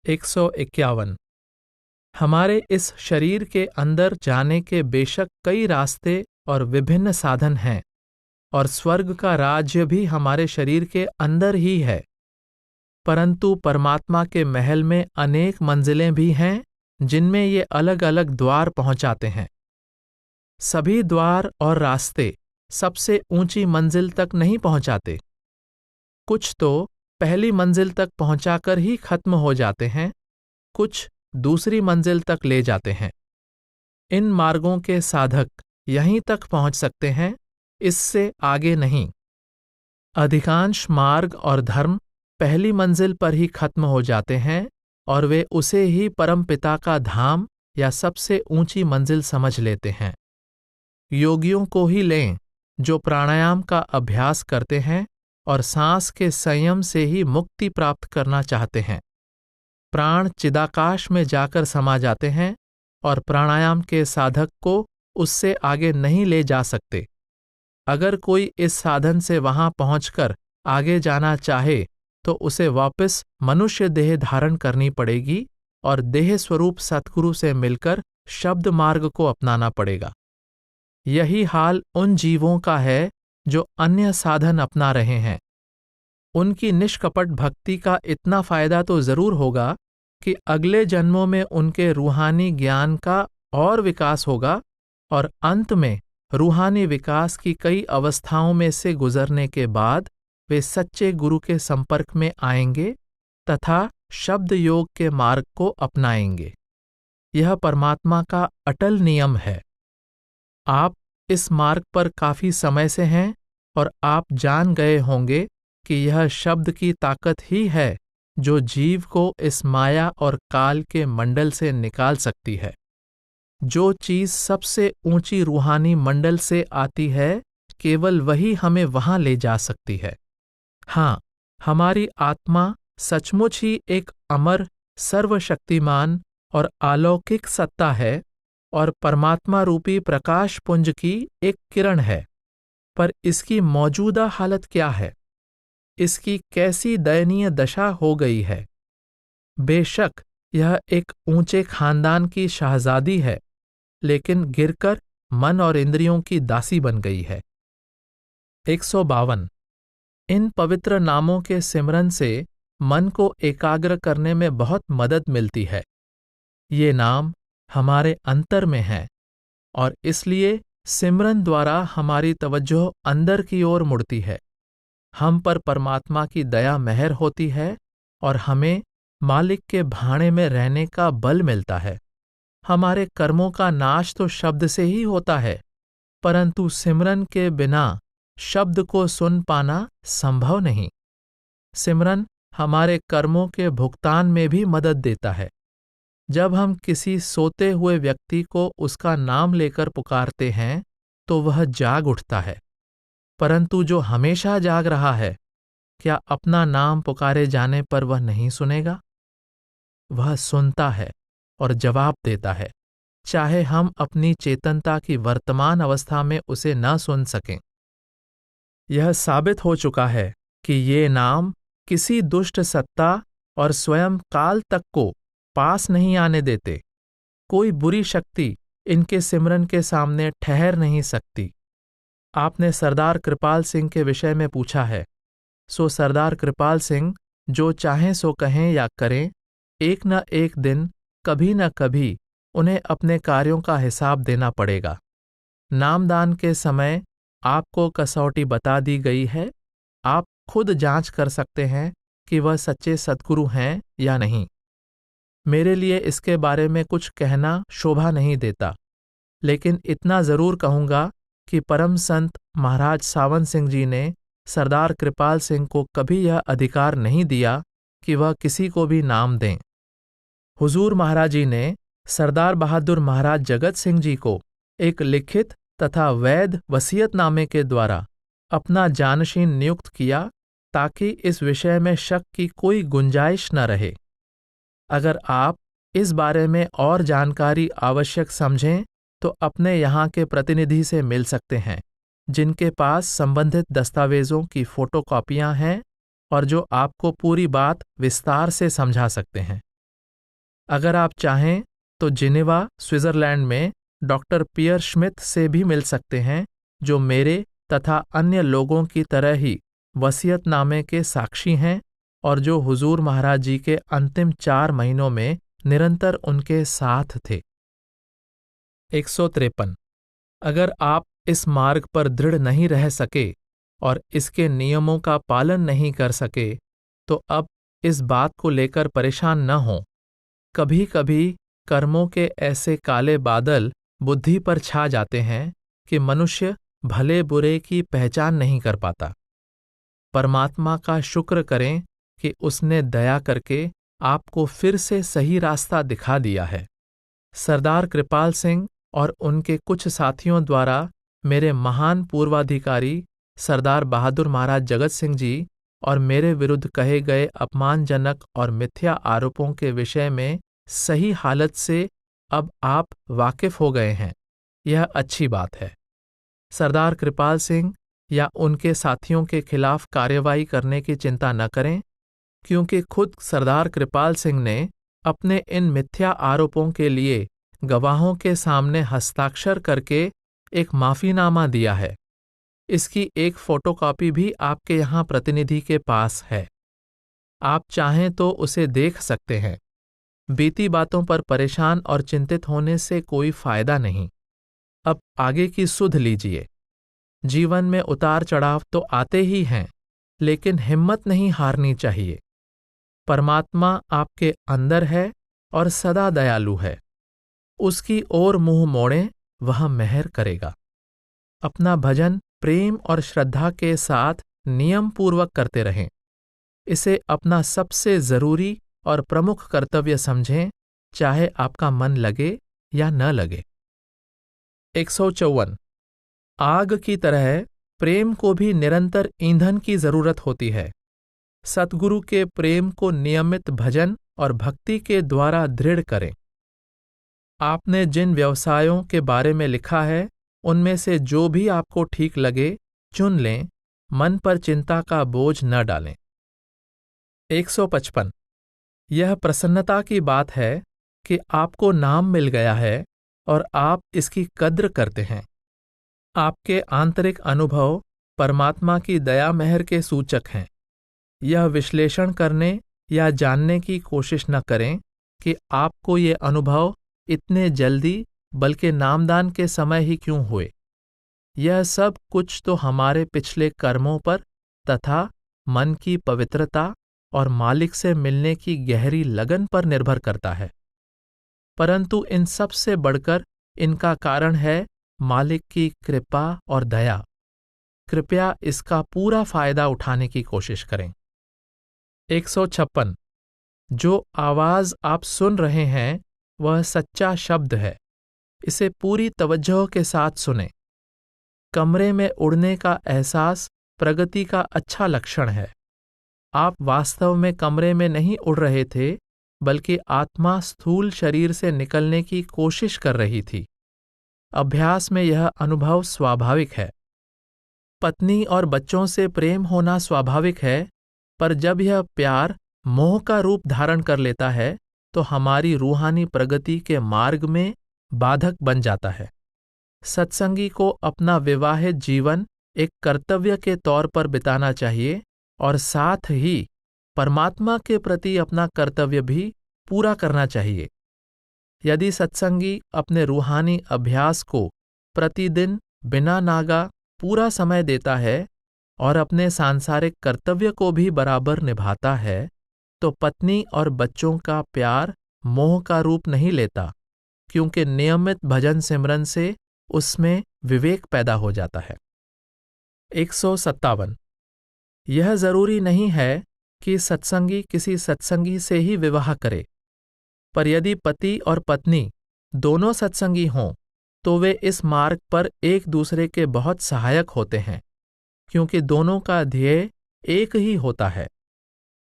151। हमारे इस शरीर के अंदर जाने के बेशक कई रास्ते और विभिन्न साधन हैं, और स्वर्ग का राज्य भी हमारे शरीर के अंदर ही है। परंतु परमात्मा के महल में अनेक मंजिलें भी हैं जिनमें ये अलग अलग द्वार पहुंचाते हैं। सभी द्वार और रास्ते सबसे ऊंची मंजिल तक नहीं पहुंचाते। कुछ तो पहली मंजिल तक पहुंचाकर ही खत्म हो जाते हैं, कुछ दूसरी मंजिल तक ले जाते हैं। इन मार्गों के साधक यहीं तक पहुंच सकते हैं, इससे आगे नहीं। अधिकांश मार्ग और धर्म पहली मंजिल पर ही खत्म हो जाते हैं, और वे उसे ही परमपिता का धाम या सबसे ऊंची मंजिल समझ लेते हैं। योगियों को ही लें जो प्राणायाम का अभ्यास करते हैं और सांस के संयम से ही मुक्ति प्राप्त करना चाहते हैं। प्राण चिदाकाश में जाकर समा जाते हैं और प्राणायाम के साधक को उससे आगे नहीं ले जा सकते। अगर कोई इस साधन से वहां पहुंचकर आगे जाना चाहे तो उसे वापस मनुष्य देह धारण करनी पड़ेगी और देह स्वरूप सतगुरु से मिलकर शब्द मार्ग को अपनाना पड़ेगा। यही हाल उन जीवों का है जो अन्य साधन अपना रहे हैं। उनकी निष्कपट भक्ति का इतना फायदा तो जरूर होगा कि अगले जन्मों में उनके रूहानी ज्ञान का और विकास होगा, और अंत में रूहानी विकास की कई अवस्थाओं में से गुजरने के बाद वे सच्चे गुरु के संपर्क में आएंगे तथा शब्द योग के मार्ग को अपनाएंगे। यह परमात्मा का अटल नियम है। आप इस मार्ग पर काफी समय से हैं और आप जान गए होंगे कि यह शब्द की ताकत ही है जो जीव को इस माया और काल के मंडल से निकाल सकती है। जो चीज सबसे ऊंची रूहानी मंडल से आती है, केवल वही हमें वहां ले जा सकती है। हाँ, हमारी आत्मा सचमुच ही एक अमर, सर्वशक्तिमान और अलौकिक सत्ता है और परमात्मा रूपी प्रकाश पुंज की एक किरण है। पर इसकी मौजूदा हालत क्या है? इसकी कैसी दयनीय दशा हो गई है? बेशक यह एक ऊंचे खानदान की शहजादी है, लेकिन गिरकर मन और इंद्रियों की दासी बन गई है। 152। इन पवित्र नामों के सिमरन से मन को एकाग्र करने में बहुत मदद मिलती है। ये नाम हमारे अंतर में हैं, और इसलिए सिमरन द्वारा हमारी तवज्जो अंदर की ओर मुड़ती है। हम पर परमात्मा की दया मेहर होती है और हमें मालिक के भाणे में रहने का बल मिलता है। हमारे कर्मों का नाश तो शब्द से ही होता है, परंतु सिमरन के बिना शब्द को सुन पाना संभव नहीं। सिमरन हमारे कर्मों के भुगतान में भी मदद देता है। जब हम किसी सोते हुए व्यक्ति को उसका नाम लेकर पुकारते हैं तो वह जाग उठता है, परंतु जो हमेशा जाग रहा है, क्या अपना नाम पुकारे जाने पर वह नहीं सुनेगा? वह सुनता है और जवाब देता है, चाहे हम अपनी चेतनता की वर्तमान अवस्था में उसे न सुन सकें। यह साबित हो चुका है कि ये नाम किसी दुष्ट सत्ता और स्वयं काल तक को पास नहीं आने देते। कोई बुरी शक्ति इनके सिमरन के सामने ठहर नहीं सकती। आपने सरदार कृपाल सिंह के विषय में पूछा है, सो सरदार कृपाल सिंह जो चाहें सो कहें या करें, एक न एक दिन कभी न कभी उन्हें अपने कार्यों का हिसाब देना पड़ेगा। नामदान के समय आपको कसौटी बता दी गई है। आप खुद जांच कर सकते हैं कि वह सच्चे सद्गुरु हैं या नहीं। मेरे लिए इसके बारे में कुछ कहना शोभा नहीं देता, लेकिन इतना जरूर कहूंगा कि परम संत महाराज सावन सिंह जी ने सरदार कृपाल सिंह को कभी यह अधिकार नहीं दिया कि वह किसी को भी नाम दें। हुजूर महाराज जी ने सरदार बहादुर महाराज जगत सिंह जी को एक लिखित तथा वैध वसीयतनामे के द्वारा अपना जानशीन नियुक्त किया, ताकि इस विषय में शक की कोई गुंजाइश न रहे। अगर आप इस बारे में और जानकारी आवश्यक समझें तो अपने यहाँ के प्रतिनिधि से मिल सकते हैं, जिनके पास संबंधित दस्तावेजों की फोटोकॉपियां हैं और जो आपको पूरी बात विस्तार से समझा सकते हैं। अगर आप चाहें तो जिनेवा, स्विट्जरलैंड में डॉक्टर पियर श्मिथ से भी मिल सकते हैं, जो मेरे तथा अन्य लोगों की तरह ही वसीयतनामे के साक्षी हैं और जो हुजूर महाराज जी के अंतिम 4 महीनों में निरंतर उनके साथ थे। 153। अगर आप इस मार्ग पर दृढ़ नहीं रह सके और इसके नियमों का पालन नहीं कर सके, तो अब इस बात को लेकर परेशान न हों। कभी कभी कर्मों के ऐसे काले बादल बुद्धि पर छा जाते हैं कि मनुष्य भले बुरे की पहचान नहीं कर पाता। परमात्मा का शुक्र करें कि उसने दया करके आपको फिर से सही रास्ता दिखा दिया है। सरदार कृपाल सिंह और उनके कुछ साथियों द्वारा मेरे महान पूर्वाधिकारी सरदार बहादुर महाराज जगत सिंह जी और मेरे विरुद्ध कहे गए अपमानजनक और मिथ्या आरोपों के विषय में सही हालत से अब आप वाकिफ हो गए हैं। यह अच्छी बात है। सरदार कृपाल सिंह या उनके साथियों के खिलाफ कार्यवाही करने की चिंता न करें, क्योंकि खुद सरदार कृपाल सिंह ने अपने इन मिथ्या आरोपों के लिए गवाहों के सामने हस्ताक्षर करके एक माफीनामा दिया है। इसकी एक फोटोकॉपी भी आपके यहाँ प्रतिनिधि के पास है। आप चाहें तो उसे देख सकते हैं। बीती बातों पर परेशान और चिंतित होने से कोई फायदा नहीं। अब आगे की सुध लीजिए। जीवन में उतार चढ़ाव तो आते ही हैं, लेकिन हिम्मत नहीं हारनी चाहिए। परमात्मा आपके अंदर है और सदा दयालु है। उसकी ओर मुंह मोड़ें, वह मेहर करेगा। अपना भजन प्रेम और श्रद्धा के साथ नियम पूर्वक करते रहें। इसे अपना सबसे जरूरी और प्रमुख कर्तव्य समझें, चाहे आपका मन लगे या न लगे। 154। आग की तरह प्रेम को भी निरंतर ईंधन की जरूरत होती है। सतगुरु के प्रेम को नियमित भजन और भक्ति के द्वारा दृढ़ करें। आपने जिन व्यवसायों के बारे में लिखा है, उनमें से जो भी आपको ठीक लगे चुन लें। मन पर चिंता का बोझ न डालें। 155। यह प्रसन्नता की बात है कि आपको नाम मिल गया है और आप इसकी कद्र करते हैं। आपके आंतरिक अनुभव परमात्मा की दया मेहर के सूचक हैं। यह विश्लेषण करने या जानने की कोशिश न करें कि आपको ये अनुभव इतने जल्दी बल्कि नामदान के समय ही क्यों हुए। यह सब कुछ तो हमारे पिछले कर्मों पर तथा मन की पवित्रता और मालिक से मिलने की गहरी लगन पर निर्भर करता है। परंतु इन सब से बढ़कर इनका कारण है मालिक की कृपा और दया। कृपया इसका पूरा फायदा उठाने की कोशिश करें। 156। जो आवाज आप सुन रहे हैं वह सच्चा शब्द है। इसे पूरी तवज्जो के साथ सुनें। कमरे में उड़ने का एहसास प्रगति का अच्छा लक्षण है। आप वास्तव में कमरे में नहीं उड़ रहे थे, बल्कि आत्मा स्थूल शरीर से निकलने की कोशिश कर रही थी। अभ्यास में यह अनुभव स्वाभाविक है। पत्नी और बच्चों से प्रेम होना स्वाभाविक है, पर जब यह प्यार मोह का रूप धारण कर लेता है तो हमारी रूहानी प्रगति के मार्ग में बाधक बन जाता है। सत्संगी को अपना विवाहित जीवन एक कर्तव्य के तौर पर बिताना चाहिए और साथ ही परमात्मा के प्रति अपना कर्तव्य भी पूरा करना चाहिए। यदि सत्संगी अपने रूहानी अभ्यास को प्रतिदिन बिना नागा पूरा समय देता है और अपने सांसारिक कर्तव्य को भी बराबर निभाता है, तो पत्नी और बच्चों का प्यार मोह का रूप नहीं लेता, क्योंकि नियमित भजन सिमरन से उसमें विवेक पैदा हो जाता है। 157। यह जरूरी नहीं है कि सत्संगी किसी सत्संगी से ही विवाह करे, पर यदि पति और पत्नी दोनों सत्संगी हों तो वे इस मार्ग पर एक दूसरे के बहुत सहायक होते हैं, क्योंकि दोनों का ध्येय एक ही होता है।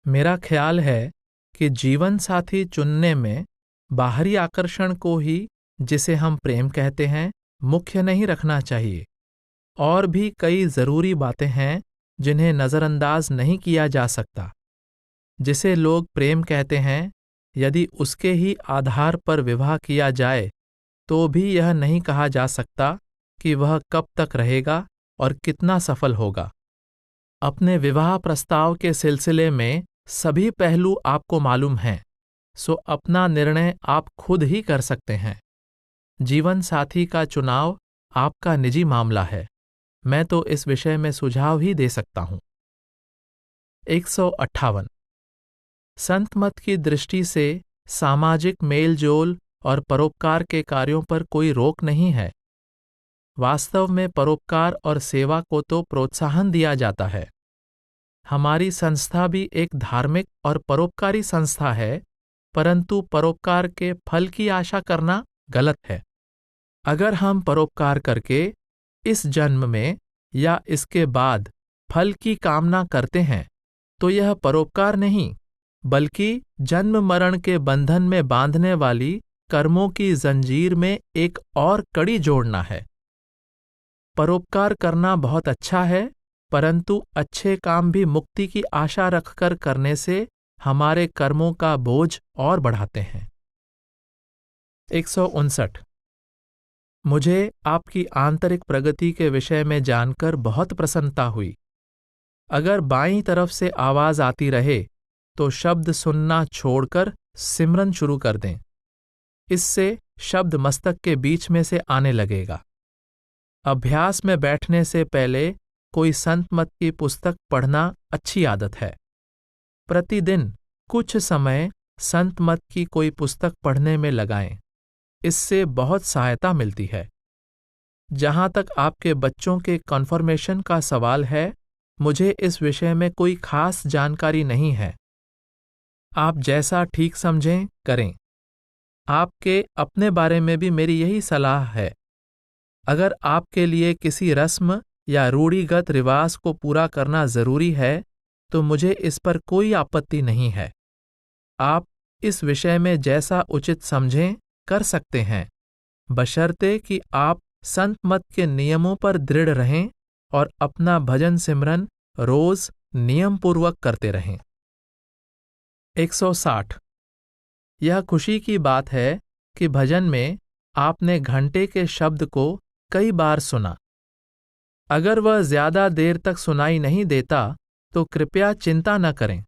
मेरा ख्याल है कि जीवन साथी चुनने में बाहरी आकर्षण को ही, जिसे हम प्रेम कहते हैं, मुख्य नहीं रखना चाहिए। और भी कई जरूरी बातें हैं जिन्हें नजरअंदाज नहीं किया जा सकता। जिसे लोग प्रेम कहते हैं यदि उसके ही आधार पर विवाह किया जाए तो भी यह नहीं कहा जा सकता कि वह कब तक रहेगा और कितना सफल होगा। अपने विवाह प्रस्ताव के सिलसिले में सभी पहलू आपको मालूम हैं, सो अपना निर्णय आप खुद ही कर सकते हैं। जीवन साथी का चुनाव आपका निजी मामला है। मैं तो इस विषय में सुझाव ही दे सकता हूं। 158 संत मत की दृष्टि से सामाजिक मेलजोल और परोपकार के कार्यों पर कोई रोक नहीं है। वास्तव में परोपकार और सेवा को तो प्रोत्साहन दिया जाता है। हमारी संस्था भी एक धार्मिक और परोपकारी संस्था है, परंतु परोपकार के फल की आशा करना गलत है। अगर हम परोपकार करके इस जन्म में या इसके बाद फल की कामना करते हैं तो यह परोपकार नहीं, बल्कि जन्म मरण के बंधन में बांधने वाली कर्मों की जंजीर में एक और कड़ी जोड़ना है। परोपकार करना बहुत अच्छा है, परंतु अच्छे काम भी मुक्ति की आशा रखकर करने से हमारे कर्मों का बोझ और बढ़ाते हैं। 159 मुझे आपकी आंतरिक प्रगति के विषय में जानकर बहुत प्रसन्नता हुई। अगर बाईं तरफ से आवाज आती रहे तो शब्द सुनना छोड़कर सिमरन शुरू कर दें। इससे शब्द मस्तक के बीच में से आने लगेगा। अभ्यास में बैठने से पहले कोई संत मत की पुस्तक पढ़ना अच्छी आदत है। प्रतिदिन कुछ समय संत मत की कोई पुस्तक पढ़ने में लगाएं। इससे बहुत सहायता मिलती है। जहां तक आपके बच्चों के कन्फर्मेशन का सवाल है, मुझे इस विषय में कोई खास जानकारी नहीं है। आप जैसा ठीक समझें करें। आपके अपने बारे में भी मेरी यही सलाह है। अगर आपके लिए किसी रस्म या रूढ़िगत रिवाज को पूरा करना जरूरी है तो मुझे इस पर कोई आपत्ति नहीं है। आप इस विषय में जैसा उचित समझें कर सकते हैं, बशर्ते कि आप संत मत के नियमों पर दृढ़ रहें और अपना भजन सिमरन रोज नियम पूर्वक करते रहें। 160 यह खुशी की बात है कि भजन में आपने घंटे के शब्द को कई बार सुना। अगर वह ज्यादा देर तक सुनाई नहीं देता तो कृपया चिंता न करें।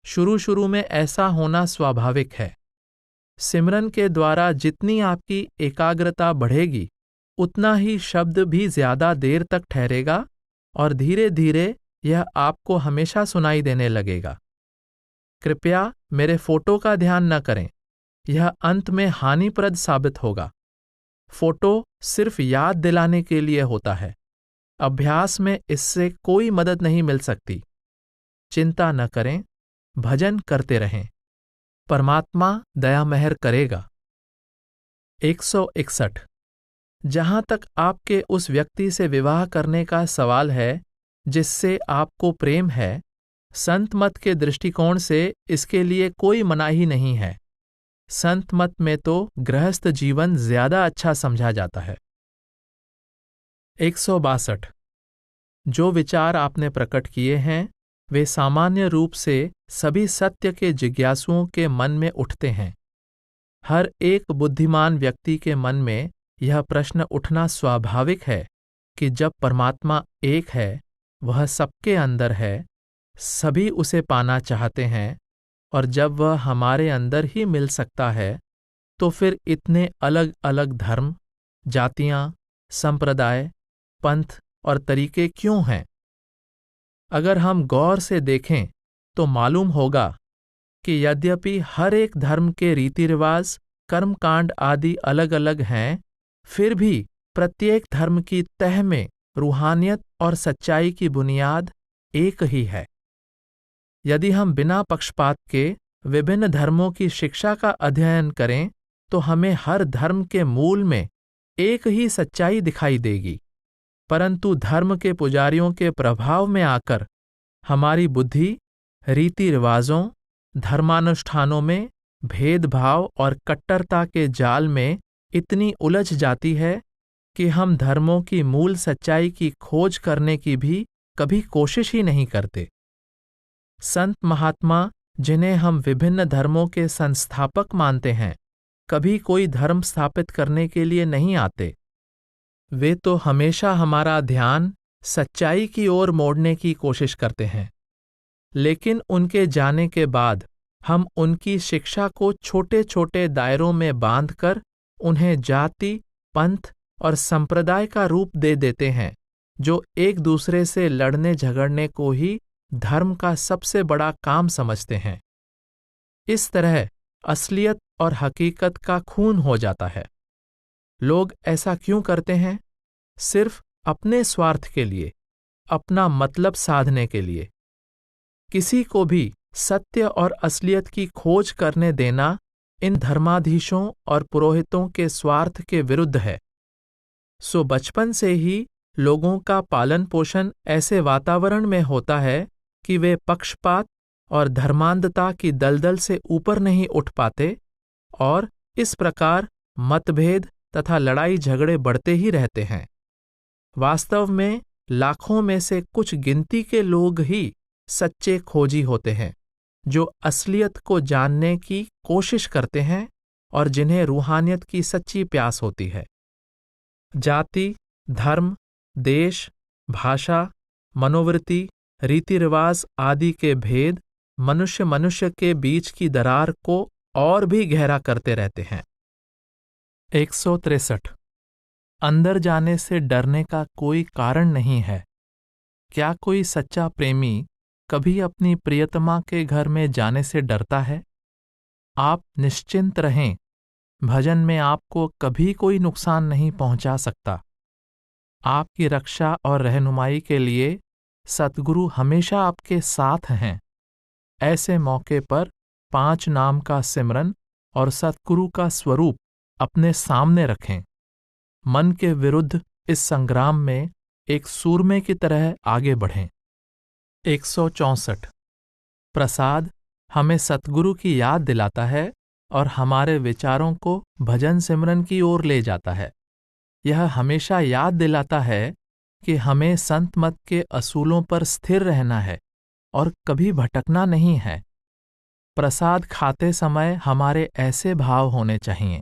शुरू में ऐसा होना स्वाभाविक है। सिमरन के द्वारा जितनी आपकी एकाग्रता बढ़ेगी, उतना ही शब्द भी ज्यादा देर तक ठहरेगा और धीरे धीरे यह आपको हमेशा सुनाई देने लगेगा। कृपया मेरे फोटो का ध्यान न करें, यह अंत में हानिप्रद साबित होगा। फोटो सिर्फ याद दिलाने के लिए होता है। अभ्यास में इससे कोई मदद नहीं मिल सकती। चिंता न करें, भजन करते रहें। परमात्मा दया मेहर करेगा। 161 जहां तक आपके उस व्यक्ति से विवाह करने का सवाल है जिससे आपको प्रेम है, संत मत के दृष्टिकोण से इसके लिए कोई मनाही नहीं है। संत मत में तो गृहस्थ जीवन ज्यादा अच्छा समझा जाता है। 162 जो विचार आपने प्रकट किए हैं वे सामान्य रूप से सभी सत्य के जिज्ञासुओं के मन में उठते हैं। हर एक बुद्धिमान व्यक्ति के मन में यह प्रश्न उठना स्वाभाविक है कि जब परमात्मा एक है, वह सबके अंदर है, सभी उसे पाना चाहते हैं, और जब वह हमारे अंदर ही मिल सकता है तो फिर इतने अलग अलग धर्म, जातियां, संप्रदाय, पंथ और तरीके क्यों हैं? अगर हम गौर से देखें तो मालूम होगा कि यद्यपि हर एक धर्म के रीति रिवाज, कर्मकांड आदि अलग अलग हैं, फिर भी प्रत्येक धर्म की तह में रूहानियत और सच्चाई की बुनियाद एक ही है। यदि हम बिना पक्षपात के विभिन्न धर्मों की शिक्षा का अध्ययन करें तो हमें हर धर्म के मूल में एक ही सच्चाई दिखाई देगी, परंतु धर्म के पुजारियों के प्रभाव में आकर हमारी बुद्धि रीति रिवाजों, धर्मानुष्ठानों में भेदभाव और कट्टरता के जाल में इतनी उलझ जाती है कि हम धर्मों की मूल सच्चाई की खोज करने की भी कभी कोशिश ही नहीं करते। संत महात्मा जिन्हें हम विभिन्न धर्मों के संस्थापक मानते हैं, कभी कोई धर्म स्थापित करने के लिए नहीं आते। वे तो हमेशा हमारा ध्यान सच्चाई की ओर मोड़ने की कोशिश करते हैं। लेकिन उनके जाने के बाद हम उनकी शिक्षा को छोटे छोटे दायरों में बांधकर उन्हें जाति, पंथ और संप्रदाय का रूप दे देते हैं, जो एक दूसरे से लड़ने झगड़ने को ही धर्म का सबसे बड़ा काम समझते हैं। इस तरह असलियत और हकीकत का खून हो जाता है। लोग ऐसा क्यों करते हैं? सिर्फ अपने स्वार्थ के लिए, अपना मतलब साधने के लिए। किसी को भी सत्य और असलियत की खोज करने देना इन धर्माधीशों और पुरोहितों के स्वार्थ के विरुद्ध है। सो बचपन से ही लोगों का पालन पोषण ऐसे वातावरण में होता है कि वे पक्षपात और धर्मांधता की दलदल से ऊपर नहीं उठ पाते, और इस प्रकार मतभेद तथा लड़ाई झगड़े बढ़ते ही रहते हैं। वास्तव में लाखों में से कुछ गिनती के लोग ही सच्चे खोजी होते हैं, जो असलियत को जानने की कोशिश करते हैं और जिन्हें रूहानियत की सच्ची प्यास होती है। जाति, धर्म, देश, भाषा, मनोवृत्ति, रीति रिवाज आदि के भेद मनुष्य मनुष्य के बीच की दरार को और भी गहरा करते रहते हैं। 163। अंदर जाने से डरने का कोई कारण नहीं है। क्या कोई सच्चा प्रेमी कभी अपनी प्रियतमा के घर में जाने से डरता है? आप निश्चिंत रहें, भजन में आपको कभी कोई नुकसान नहीं पहुंचा सकता। आपकी रक्षा और रहनुमाई के लिए सतगुरु हमेशा आपके साथ हैं। ऐसे मौके पर 5 नाम का सिमरन और सतगुरु का स्वरूप अपने सामने रखें। मन के विरुद्ध इस संग्राम में एक सूरमे की तरह आगे बढ़ें। 164। प्रसाद हमें सतगुरु की याद दिलाता है और हमारे विचारों को भजन सिमरन की ओर ले जाता है। यह हमेशा याद दिलाता है कि हमें संत मत के असूलों पर स्थिर रहना है और कभी भटकना नहीं है। प्रसाद खाते समय हमारे ऐसे भाव होने चाहिए।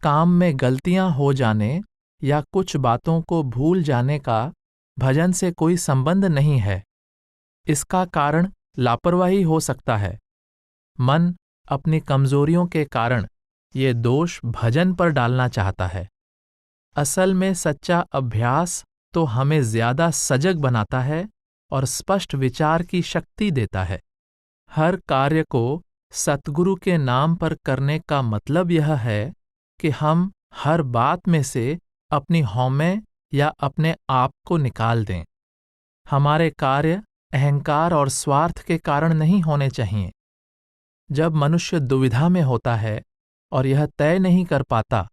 काम में गलतियां हो जाने या कुछ बातों को भूल जाने का भजन से कोई संबंध नहीं है। इसका कारण लापरवाही हो सकता है। मन अपनी कमजोरियों के कारण ये दोष भजन पर डालना चाहता है। असल में सच्चा अभ्यास तो हमें ज्यादा सजग बनाता है और स्पष्ट विचार की शक्ति देता है। हर कार्य को सतगुरु के नाम पर करने का मतलब यह है कि हम हर बात में से अपनी हौमें या अपने आप को निकाल दें। हमारे कार्य अहंकार और स्वार्थ के कारण नहीं होने चाहिए। जब मनुष्य दुविधा में होता है और यह तय नहीं कर पाता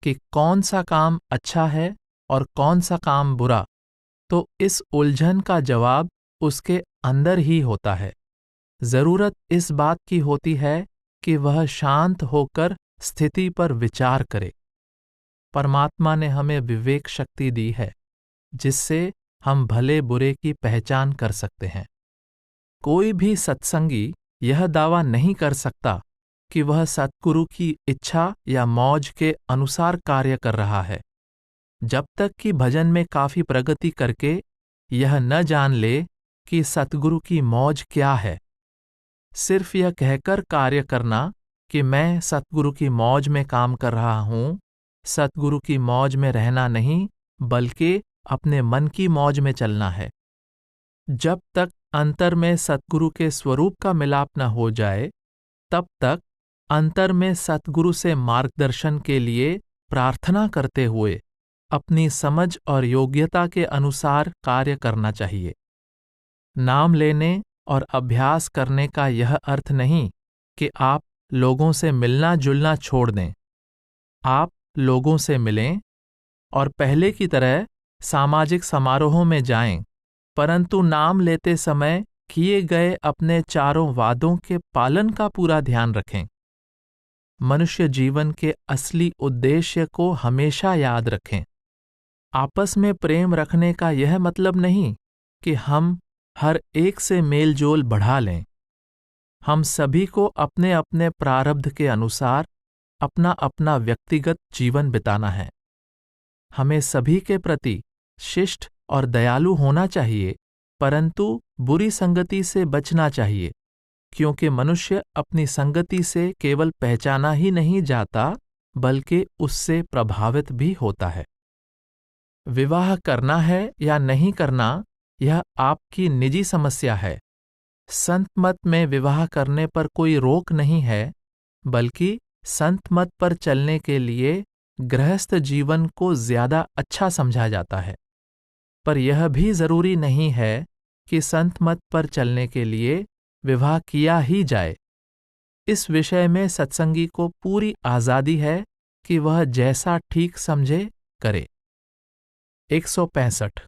कि कौन सा काम अच्छा है और कौन सा काम बुरा, तो इस उलझन का जवाब उसके अंदर ही होता है। जरूरत इस बात की होती है कि वह शांत होकर स्थिति पर विचार करे। परमात्मा ने हमें विवेक शक्ति दी है, जिससे हम भले बुरे की पहचान कर सकते हैं। कोई भी सत्संगी यह दावा नहीं कर सकता कि वह सतगुरु की इच्छा या मौज के अनुसार कार्य कर रहा है, जब तक कि भजन में काफी प्रगति करके यह न जान ले कि सतगुरु की मौज क्या है। सिर्फ यह कहकर कार्य करना कि मैं सतगुरु की मौज में काम कर रहा हूं, सतगुरु की मौज में रहना नहीं, बल्कि अपने मन की मौज में चलना है। जब तक अंतर में सतगुरु के स्वरूप का मिलाप न हो जाए, तब तक अंतर में सतगुरु से मार्गदर्शन के लिए प्रार्थना करते हुए अपनी समझ और योग्यता के अनुसार कार्य करना चाहिए। नाम लेने और अभ्यास करने का यह अर्थ नहीं कि आप लोगों से मिलना जुलना छोड़ दें। आप लोगों से मिलें और पहले की तरह सामाजिक समारोहों में जाएं, परंतु नाम लेते समय किए गए अपने चारों वादों के पालन का पूरा ध्यान रखें। मनुष्य जीवन के असली उद्देश्य को हमेशा याद रखें। आपस में प्रेम रखने का यह मतलब नहीं कि हम हर एक से मेलजोल बढ़ा लें। हम सभी को अपने अपने प्रारब्ध के अनुसार अपना अपना व्यक्तिगत जीवन बिताना है। हमें सभी के प्रति शिष्ट और दयालु होना चाहिए, परंतु बुरी संगति से बचना चाहिए, क्योंकि मनुष्य अपनी संगति से केवल पहचाना ही नहीं जाता, बल्कि उससे प्रभावित भी होता है। विवाह करना है या नहीं करना, यह आपकी निजी समस्या है। संत मत में विवाह करने पर कोई रोक नहीं है, बल्कि संत मत पर चलने के लिए गृहस्थ जीवन को ज्यादा अच्छा समझा जाता है। पर यह भी जरूरी नहीं है कि संत मत पर चलने के लिए विवाह किया ही जाए। इस विषय में सत्संगी को पूरी आजादी है कि वह जैसा ठीक समझे करे। 165।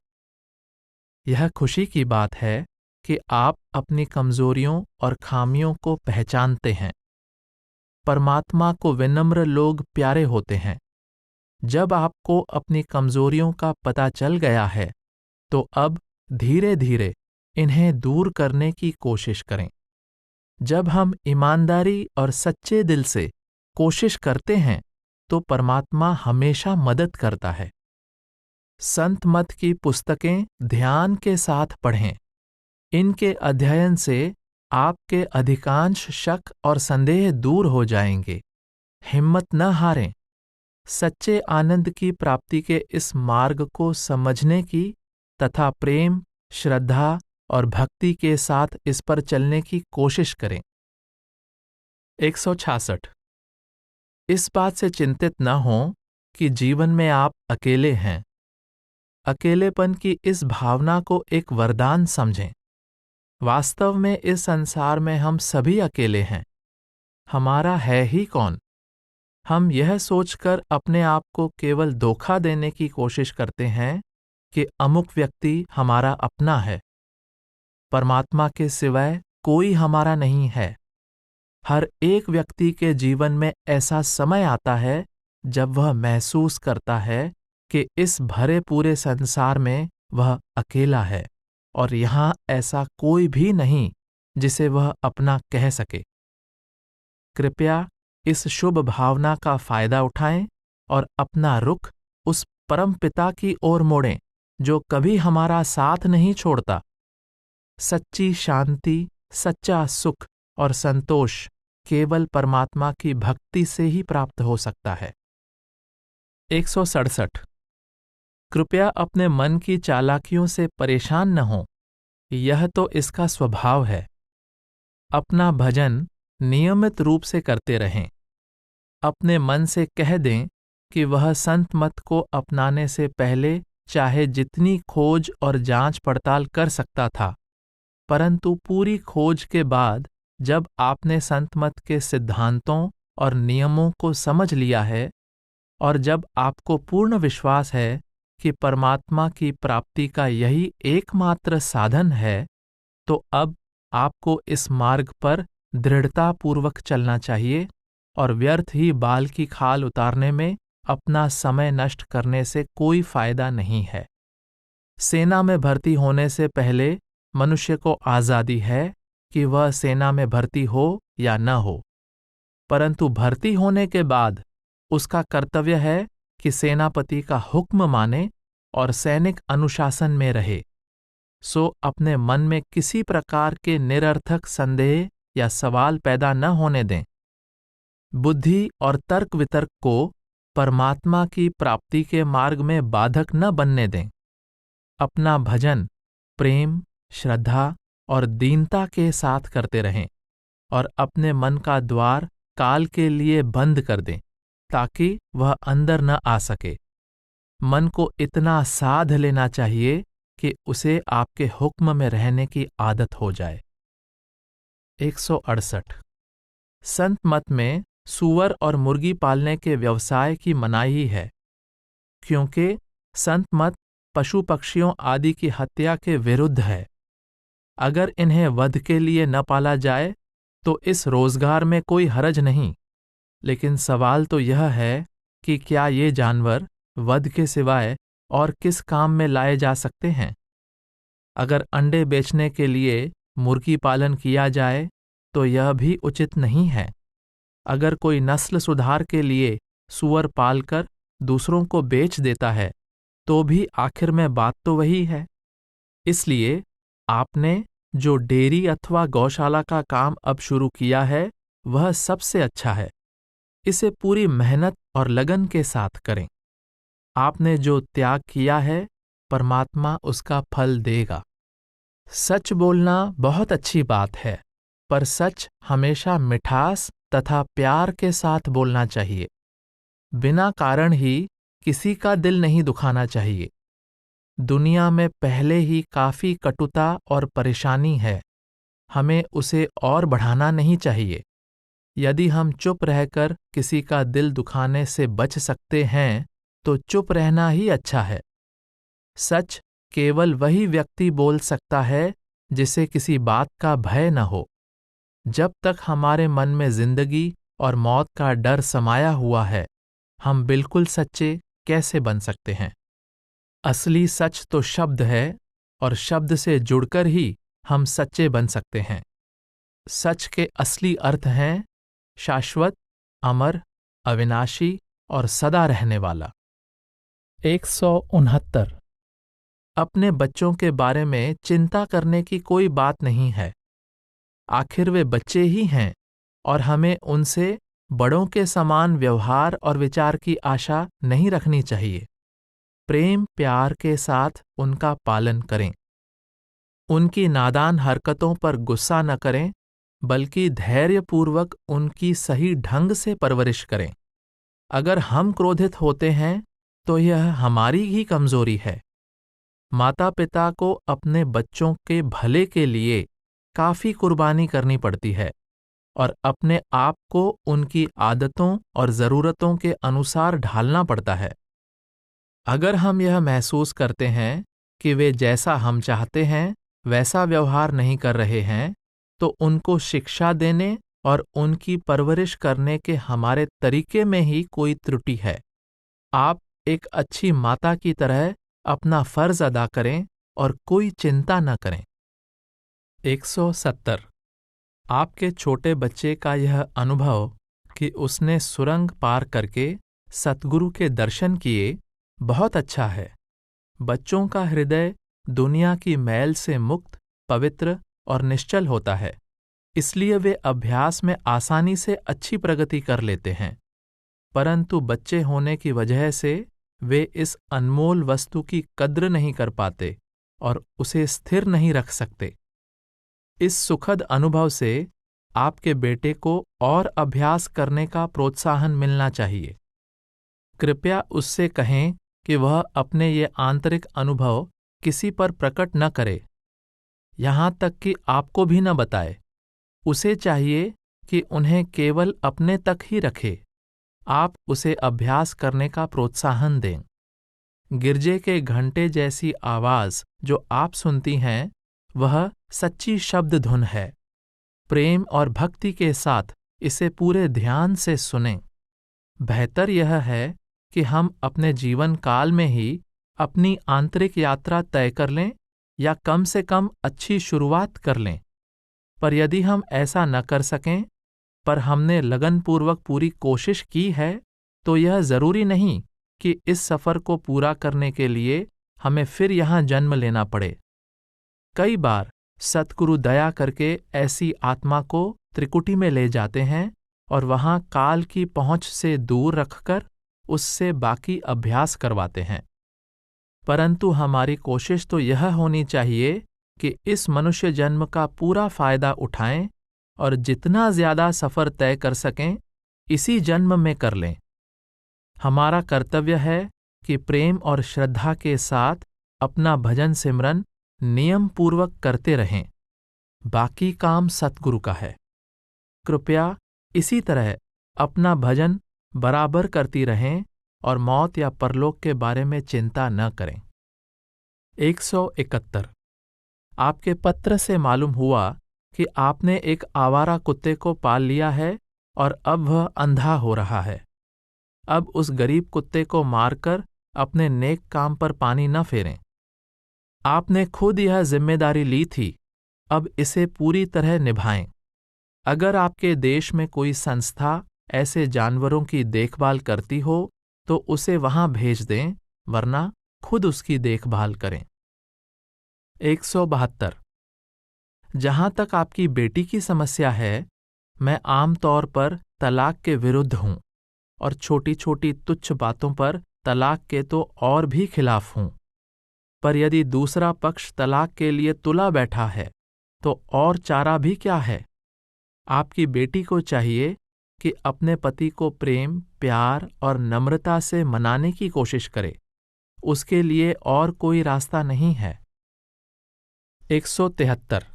यह खुशी की बात है कि आप अपनी कमजोरियों और खामियों को पहचानते हैं। परमात्मा को विनम्र लोग प्यारे होते हैं। जब आपको अपनी कमजोरियों का पता चल गया है, तो अब धीरे धीरे इन्हें दूर करने की कोशिश करें। जब हम ईमानदारी और सच्चे दिल से कोशिश करते हैं, तो परमात्मा हमेशा मदद करता है। संत मत की पुस्तकें ध्यान के साथ पढ़ें। इनके अध्ययन से आपके अधिकांश शक और संदेह दूर हो जाएंगे। हिम्मत न हारें। सच्चे आनंद की प्राप्ति के इस मार्ग को समझने की तथा प्रेम, श्रद्धा और भक्ति के साथ इस पर चलने की कोशिश करें। 166। इस बात से चिंतित न हों कि जीवन में आप अकेले हैं। अकेलेपन की इस भावना को एक वरदान समझें। वास्तव में इस संसार में हम सभी अकेले हैं। हमारा है ही कौन? हम यह सोचकर अपने आप को केवल धोखा देने की कोशिश करते हैं कि अमुक व्यक्ति हमारा अपना है। परमात्मा के सिवाय कोई हमारा नहीं है। हर एक व्यक्ति के जीवन में ऐसा समय आता है जब वह महसूस करता है कि इस भरे पूरे संसार में वह अकेला है और यहाँ ऐसा कोई भी नहीं जिसे वह अपना कह सके। कृपया इस शुभ भावना का फायदा उठाएं और अपना रुख उस परम पिता की ओर मोड़ें जो कभी हमारा साथ नहीं छोड़ता। सच्ची शांति, सच्चा सुख और संतोष केवल परमात्मा की भक्ति से ही प्राप्त हो सकता है। 167। कृपया अपने मन की चालाकियों से परेशान न हो। यह तो इसका स्वभाव है। अपना भजन नियमित रूप से करते रहें। अपने मन से कह दें कि वह संत मत को अपनाने से पहले चाहे जितनी खोज और जांच पड़ताल कर सकता था, परंतु पूरी खोज के बाद जब आपने संत मत के सिद्धांतों और नियमों को समझ लिया है और जब आपको पूर्ण विश्वास है कि परमात्मा की प्राप्ति का यही एकमात्र साधन है, तो अब आपको इस मार्ग पर दृढ़तापूर्वक चलना चाहिए और व्यर्थ ही बाल की खाल उतारने में अपना समय नष्ट करने से कोई फायदा नहीं है। सेना में भर्ती होने से पहले मनुष्य को आजादी है कि वह सेना में भर्ती हो या न हो, परंतु भर्ती होने के बाद उसका कर्तव्य है कि सेनापति का हुक्म माने और सैनिक अनुशासन में रहे। सो अपने मन में किसी प्रकार के निरर्थक संदेह या सवाल पैदा न होने दें। बुद्धि और तर्क वितर्क को परमात्मा की प्राप्ति के मार्ग में बाधक न बनने दें। अपना भजन प्रेम, श्रद्धा और दीनता के साथ करते रहें और अपने मन का द्वार काल के लिए बंद कर दें ताकि वह अंदर न आ सके। मन को इतना साध लेना चाहिए कि उसे आपके हुक्म में रहने की आदत हो जाए। 168। संत मत में सूअर और मुर्गी पालने के व्यवसाय की मनाही है, क्योंकि संत मत पशु पक्षियों आदि की हत्या के विरुद्ध है। अगर इन्हें वध के लिए न पाला जाए तो इस रोजगार में कोई हरज नहीं, लेकिन सवाल तो यह है कि क्या ये जानवर वध के सिवाय और किस काम में लाए जा सकते हैं? अगर अंडे बेचने के लिए मुर्गी पालन किया जाए तो यह भी उचित नहीं है। अगर कोई नस्ल सुधार के लिए सूअर पालकर दूसरों को बेच देता है तो भी आखिर में बात तो वही है। इसलिए आपने जो डेयरी अथवा गौशाला का काम अब शुरू किया है वह सबसे अच्छा है। इसे पूरी मेहनत और लगन के साथ करें। आपने जो त्याग किया है परमात्मा उसका फल देगा। सच बोलना बहुत अच्छी बात है, पर सच हमेशा मिठास तथा प्यार के साथ बोलना चाहिए। बिना कारण ही किसी का दिल नहीं दुखाना चाहिए। दुनिया में पहले ही काफी कटुता और परेशानी है, हमें उसे और बढ़ाना नहीं चाहिए। यदि हम चुप रहकर किसी का दिल दुखाने से बच सकते हैं तो चुप रहना ही अच्छा है। सच केवल वही व्यक्ति बोल सकता है जिसे किसी बात का भय न हो। जब तक हमारे मन में जिंदगी और मौत का डर समाया हुआ है, हम बिल्कुल सच्चे कैसे बन सकते हैं? असली सच तो शब्द है और शब्द से जुड़कर ही हम सच्चे बन सकते हैं। सच के असली अर्थ हैं शाश्वत, अमर, अविनाशी और सदा रहने वाला। 169। अपने बच्चों के बारे में चिंता करने की कोई बात नहीं है। आखिर वे बच्चे ही हैं और हमें उनसे बड़ों के समान व्यवहार और विचार की आशा नहीं रखनी चाहिए। प्रेम प्यार के साथ उनका पालन करें। उनकी नादान हरकतों पर गुस्सा न करें, बल्कि धैर्यपूर्वक उनकी सही ढंग से परवरिश करें। अगर हम क्रोधित होते हैं तो यह हमारी ही कमजोरी है। माता पिता को अपने बच्चों के भले के लिए काफी कुर्बानी करनी पड़ती है और अपने आप को उनकी आदतों और जरूरतों के अनुसार ढालना पड़ता है। अगर हम यह महसूस करते हैं कि वे जैसा हम चाहते हैं वैसा व्यवहार नहीं कर रहे हैं, तो उनको शिक्षा देने और उनकी परवरिश करने के हमारे तरीके में ही कोई त्रुटि है। आप एक अच्छी माता की तरह अपना फर्ज अदा करें और कोई चिंता न करें। 170। आपके छोटे बच्चे का यह अनुभव कि उसने सुरंग पार करके सतगुरु के दर्शन किए बहुत अच्छा है। बच्चों का हृदय दुनिया की मैल से मुक्त, पवित्र और निश्चल होता है, इसलिए वे अभ्यास में आसानी से अच्छी प्रगति कर लेते हैं। परंतु बच्चे होने की वजह से वे इस अनमोल वस्तु की कद्र नहीं कर पाते और उसे स्थिर नहीं रख सकते। इस सुखद अनुभव से आपके बेटे को और अभ्यास करने का प्रोत्साहन मिलना चाहिए। कृपया उससे कहें कि वह अपने ये आंतरिक अनुभव किसी पर प्रकट न करे, यहाँ तक कि आपको भी न बताए। उसे चाहिए कि उन्हें केवल अपने तक ही रखे। आप उसे अभ्यास करने का प्रोत्साहन दें। गिरजे के घंटे जैसी आवाज जो आप सुनती हैं वह सच्ची शब्द धुन है। प्रेम और भक्ति के साथ इसे पूरे ध्यान से सुनें। बेहतर यह है कि हम अपने जीवन काल में ही अपनी आंतरिक यात्रा तय कर लें या कम से कम अच्छी शुरुआत कर लें। पर यदि हम ऐसा न कर सकें, पर हमने लगनपूर्वक पूरी कोशिश की है, तो यह जरूरी नहीं कि इस सफर को पूरा करने के लिए हमें फिर यहाँ जन्म लेना पड़े। कई बार सतगुरु दया करके ऐसी आत्मा को त्रिकुटी में ले जाते हैं और वहाँ काल की पहुँच से दूर रखकर उससे बाकी अभ्यास करवाते हैं। परंतु हमारी कोशिश तो यह होनी चाहिए कि इस मनुष्य जन्म का पूरा फायदा उठाएं और जितना ज्यादा सफर तय कर सकें इसी जन्म में कर लें। हमारा कर्तव्य है कि प्रेम और श्रद्धा के साथ अपना भजन सिमरन नियम पूर्वक करते रहें। बाकी काम सतगुरु का है। कृपया इसी तरह अपना भजन बराबर करती रहें और मौत या परलोक के बारे में चिंता न करें। 171। आपके पत्र से मालूम हुआ कि आपने एक आवारा कुत्ते को पाल लिया है और अब वह अंधा हो रहा है। अब उस गरीब कुत्ते को मारकर अपने नेक काम पर पानी न फेरें। आपने खुद यह जिम्मेदारी ली थी, अब इसे पूरी तरह निभाएं। अगर आपके देश में कोई संस्था ऐसे जानवरों की देखभाल करती हो तो उसे वहां भेज दें, वरना खुद उसकी देखभाल करें। 172। जहां तक आपकी बेटी की समस्या है, मैं आमतौर पर तलाक के विरुद्ध हूं और छोटी छोटी तुच्छ बातों पर तलाक के तो और भी खिलाफ हूं। पर यदि दूसरा पक्ष तलाक के लिए तुला बैठा है तो और चारा भी क्या है। आपकी बेटी को चाहिए कि अपने पति को प्रेम, प्यार और नम्रता से मनाने की कोशिश करे। उसके लिए और कोई रास्ता नहीं है। 173।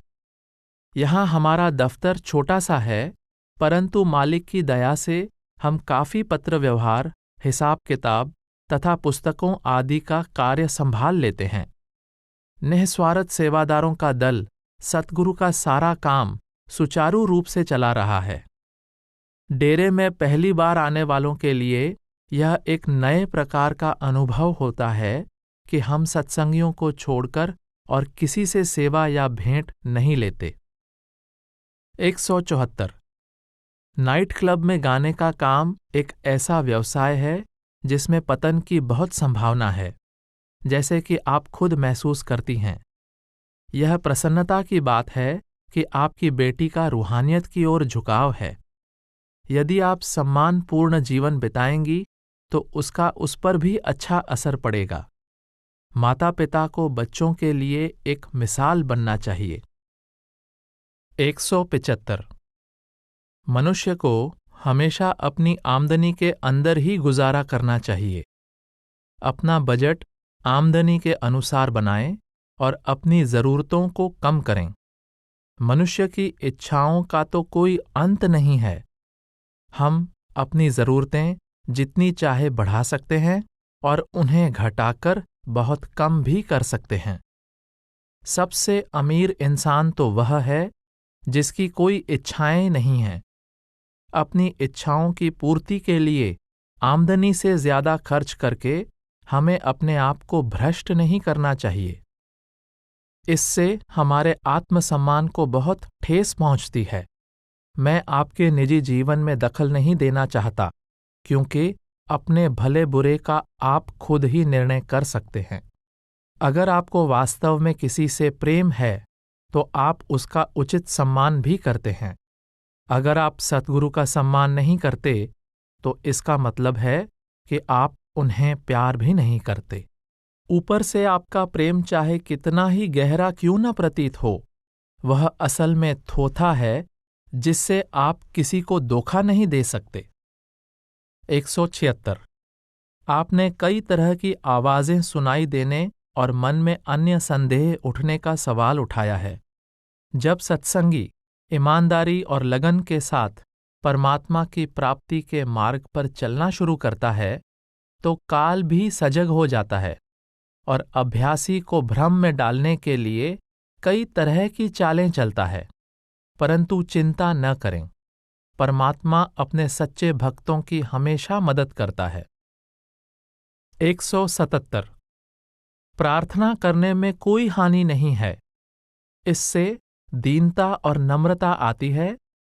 यहाँ हमारा दफ्तर छोटा सा है, परंतु मालिक की दया से हम काफी पत्र व्यवहार, हिसाब किताब तथा पुस्तकों आदि का कार्य संभाल लेते हैं। निःस्वार्थ सेवादारों का दल सतगुरु का सारा काम सुचारू रूप से चला रहा है। डेरे में पहली बार आने वालों के लिए यह एक नए प्रकार का अनुभव होता है कि हम सत्संगियों को छोड़कर और किसी से सेवा या भेंट नहीं लेते। 174। नाइट क्लब में गाने का काम एक ऐसा व्यवसाय है जिसमें पतन की बहुत संभावना है, जैसे कि आप खुद महसूस करती हैं। यह प्रसन्नता की बात है कि आपकी बेटी का रूहानियत की ओर झुकाव है। यदि आप सम्मानपूर्ण जीवन बिताएंगी तो उसका उस पर भी अच्छा असर पड़ेगा। माता पिता को बच्चों के लिए एक मिसाल बनना चाहिए। 175। मनुष्य को हमेशा अपनी आमदनी के अंदर ही गुजारा करना चाहिए। अपना बजट आमदनी के अनुसार बनाएं और अपनी जरूरतों को कम करें। मनुष्य की इच्छाओं का तो कोई अंत नहीं है। हम अपनी जरूरतें जितनी चाहे बढ़ा सकते हैं और उन्हें घटाकर बहुत कम भी कर सकते हैं। सबसे अमीर इंसान तो वह है जिसकी कोई इच्छाएं नहीं हैं। अपनी इच्छाओं की पूर्ति के लिए आमदनी से ज्यादा खर्च करके हमें अपने आप को भ्रष्ट नहीं करना चाहिए। इससे हमारे आत्मसम्मान को बहुत ठेस पहुंचती है। मैं आपके निजी जीवन में दखल नहीं देना चाहता, क्योंकि अपने भले बुरे का आप खुद ही निर्णय कर सकते हैं। अगर आपको वास्तव में किसी से प्रेम है तो आप उसका उचित सम्मान भी करते हैं। अगर आप सतगुरु का सम्मान नहीं करते तो इसका मतलब है कि आप उन्हें प्यार भी नहीं करते। ऊपर से आपका प्रेम चाहे कितना ही गहरा क्यों न प्रतीत हो, वह असल में थोथा है जिससे आप किसी को धोखा नहीं दे सकते। 176। आपने कई तरह की आवाजें सुनाई देने और मन में अन्य संदेह उठने का सवाल उठाया है। जब सत्संगी ईमानदारी और लगन के साथ परमात्मा की प्राप्ति के मार्ग पर चलना शुरू करता है तो काल भी सजग हो जाता है और अभ्यासी को भ्रम में डालने के लिए कई तरह की चालें चलता है। परंतु चिंता न करें, परमात्मा अपने सच्चे भक्तों की हमेशा मदद करता है। 177। प्रार्थना करने में कोई हानि नहीं है। इससे दीनता और नम्रता आती है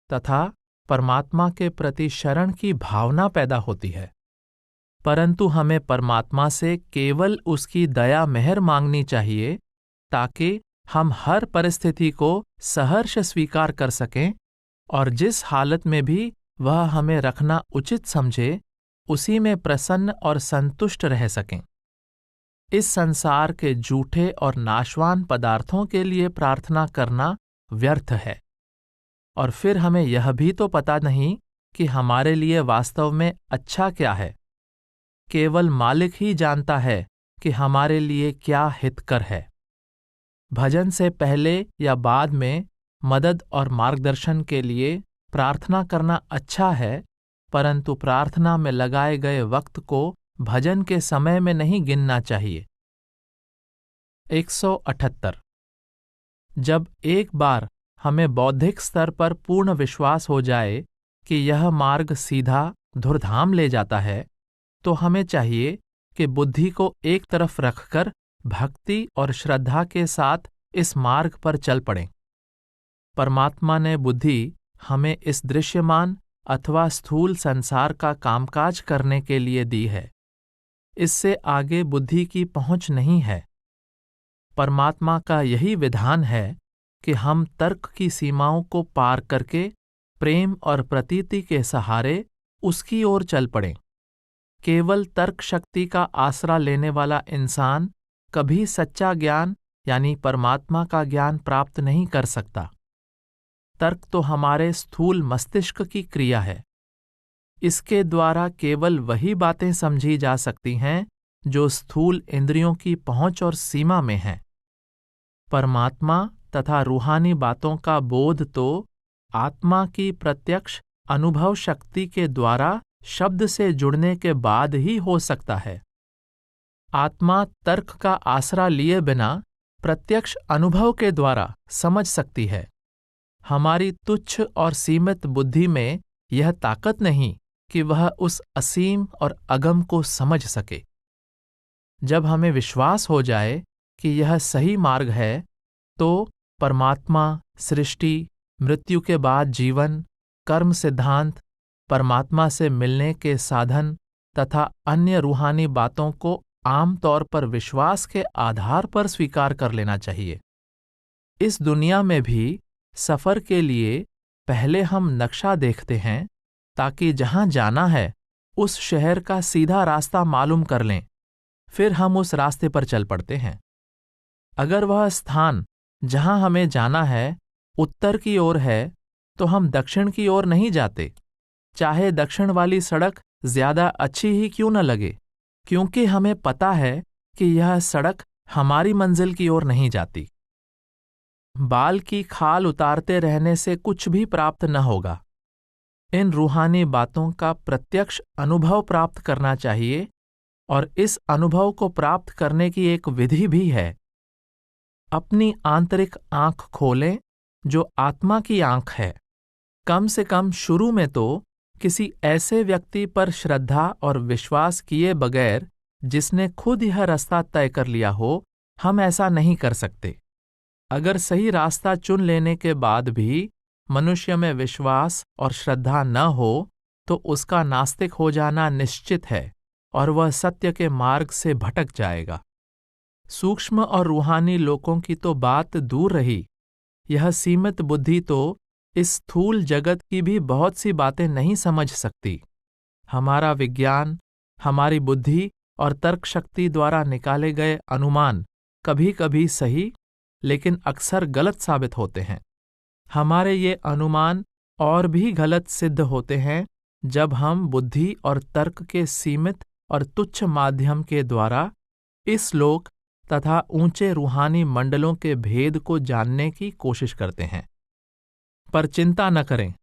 तथा परमात्मा के प्रति शरण की भावना पैदा होती है। परंतु हमें परमात्मा से केवल उसकी दया मेहर मांगनी चाहिए ताकि हम हर परिस्थिति को सहर्ष स्वीकार कर सकें और जिस हालत में भी वह हमें रखना उचित समझे उसी में प्रसन्न और संतुष्ट रह सकें। इस संसार के झूठे और नाशवान पदार्थों के लिए प्रार्थना करना व्यर्थ है। और फिर हमें यह भी तो पता नहीं कि हमारे लिए वास्तव में अच्छा क्या है। केवल मालिक ही जानता है कि हमारे लिए क्या हितकर है। भजन से पहले या बाद में मदद और मार्गदर्शन के लिए प्रार्थना करना अच्छा है, परंतु प्रार्थना में लगाए गए वक्त को भजन के समय में नहीं गिनना चाहिए। 178। जब एक बार हमें बौद्धिक स्तर पर पूर्ण विश्वास हो जाए कि यह मार्ग सीधा धुरधाम ले जाता है, तो हमें चाहिए कि बुद्धि को एक तरफ रखकर भक्ति और श्रद्धा के साथ इस मार्ग पर चल पड़ें। परमात्मा ने बुद्धि हमें इस दृश्यमान अथवा स्थूल संसार का कामकाज करने के लिए दी है। इससे आगे बुद्धि की पहुंच नहीं है। परमात्मा का यही विधान है कि हम तर्क की सीमाओं को पार करके प्रेम और प्रतीति के सहारे उसकी ओर चल पड़ें। केवल तर्क शक्ति का आसरा लेने वाला इंसान कभी सच्चा ज्ञान यानी परमात्मा का ज्ञान प्राप्त नहीं कर सकता। तर्क तो हमारे स्थूल मस्तिष्क की क्रिया है। इसके द्वारा केवल वही बातें समझी जा सकती हैं जो स्थूल इंद्रियों की पहुंच और सीमा में हैं। परमात्मा तथा रूहानी बातों का बोध तो आत्मा की प्रत्यक्ष अनुभव शक्ति के द्वारा शब्द से जुड़ने के बाद ही हो सकता है। आत्मा तर्क का आसरा लिए बिना प्रत्यक्ष अनुभव के द्वारा समझ सकती है। हमारी तुच्छ और सीमित बुद्धि में यह ताकत नहीं कि वह उस असीम और अगम को समझ सके। जब हमें विश्वास हो जाए कि यह सही मार्ग है, तो परमात्मा, सृष्टि, मृत्यु के बाद जीवन, कर्म सिद्धांत, परमात्मा से मिलने के साधन तथा अन्य रूहानी बातों को आम तौर पर विश्वास के आधार पर स्वीकार कर लेना चाहिए। इस दुनिया में भी सफर के लिए पहले हम नक्शा देखते हैं ताकि जहां जाना है उस शहर का सीधा रास्ता मालूम कर लें। फिर हम उस रास्ते पर चल पड़ते हैं। अगर वह स्थान जहां हमें जाना है उत्तर की ओर है, तो हम दक्षिण की ओर नहीं जाते, चाहे दक्षिण वाली सड़क ज्यादा अच्छी ही क्यों न लगे, क्योंकि हमें पता है कि यह सड़क हमारी मंजिल की ओर नहीं जाती। बाल की खाल उतारते रहने से कुछ भी प्राप्त न होगा। इन रूहानी बातों का प्रत्यक्ष अनुभव प्राप्त करना चाहिए, और इस अनुभव को प्राप्त करने की एक विधि भी है। अपनी आंतरिक आंख खोलें, जो आत्मा की आंख है। कम से कम शुरू में तो किसी ऐसे व्यक्ति पर श्रद्धा और विश्वास किए बगैर, जिसने खुद यह रास्ता तय कर लिया हो, हम ऐसा नहीं कर सकते। अगर सही रास्ता चुन लेने के बाद भी मनुष्य में विश्वास और श्रद्धा न हो, तो उसका नास्तिक हो जाना निश्चित है और वह सत्य के मार्ग से भटक जाएगा। सूक्ष्म और रूहानी लोगों की तो बात दूर रही, यह सीमित बुद्धि तो इस स्थूल जगत की भी बहुत सी बातें नहीं समझ सकती। हमारा विज्ञान, हमारी बुद्धि और तर्क शक्ति द्वारा निकाले गए अनुमान कभी कभी सही लेकिन अक्सर गलत साबित होते हैं। हमारे ये अनुमान और भी गलत सिद्ध होते हैं जब हम बुद्धि और तर्क के सीमित और तुच्छ माध्यम के द्वारा इस लोक तथा ऊंचे रूहानी मंडलों के भेद को जानने की कोशिश करते हैं। पर चिंता न करें,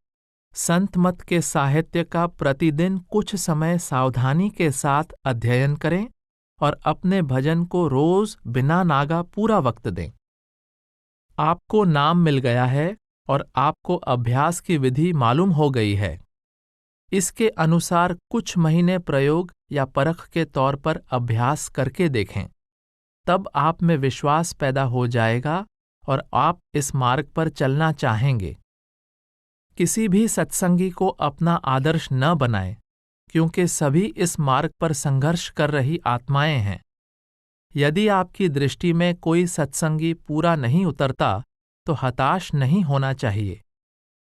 संत मत के साहित्य का प्रतिदिन कुछ समय सावधानी के साथ अध्ययन करें और अपने भजन को रोज बिना नागा पूरा वक्त दें। आपको नाम मिल गया है और आपको अभ्यास की विधि मालूम हो गई है। इसके अनुसार कुछ महीने प्रयोग या परख के तौर पर अभ्यास करके देखें। तब आप में विश्वास पैदा हो जाएगा और आप इस मार्ग पर चलना चाहेंगे। किसी भी सत्संगी को अपना आदर्श न बनाएं, क्योंकि सभी इस मार्ग पर संघर्ष कर रही आत्माएं हैं। यदि आपकी दृष्टि में कोई सत्संगी पूरा नहीं उतरता, तो हताश नहीं होना चाहिए।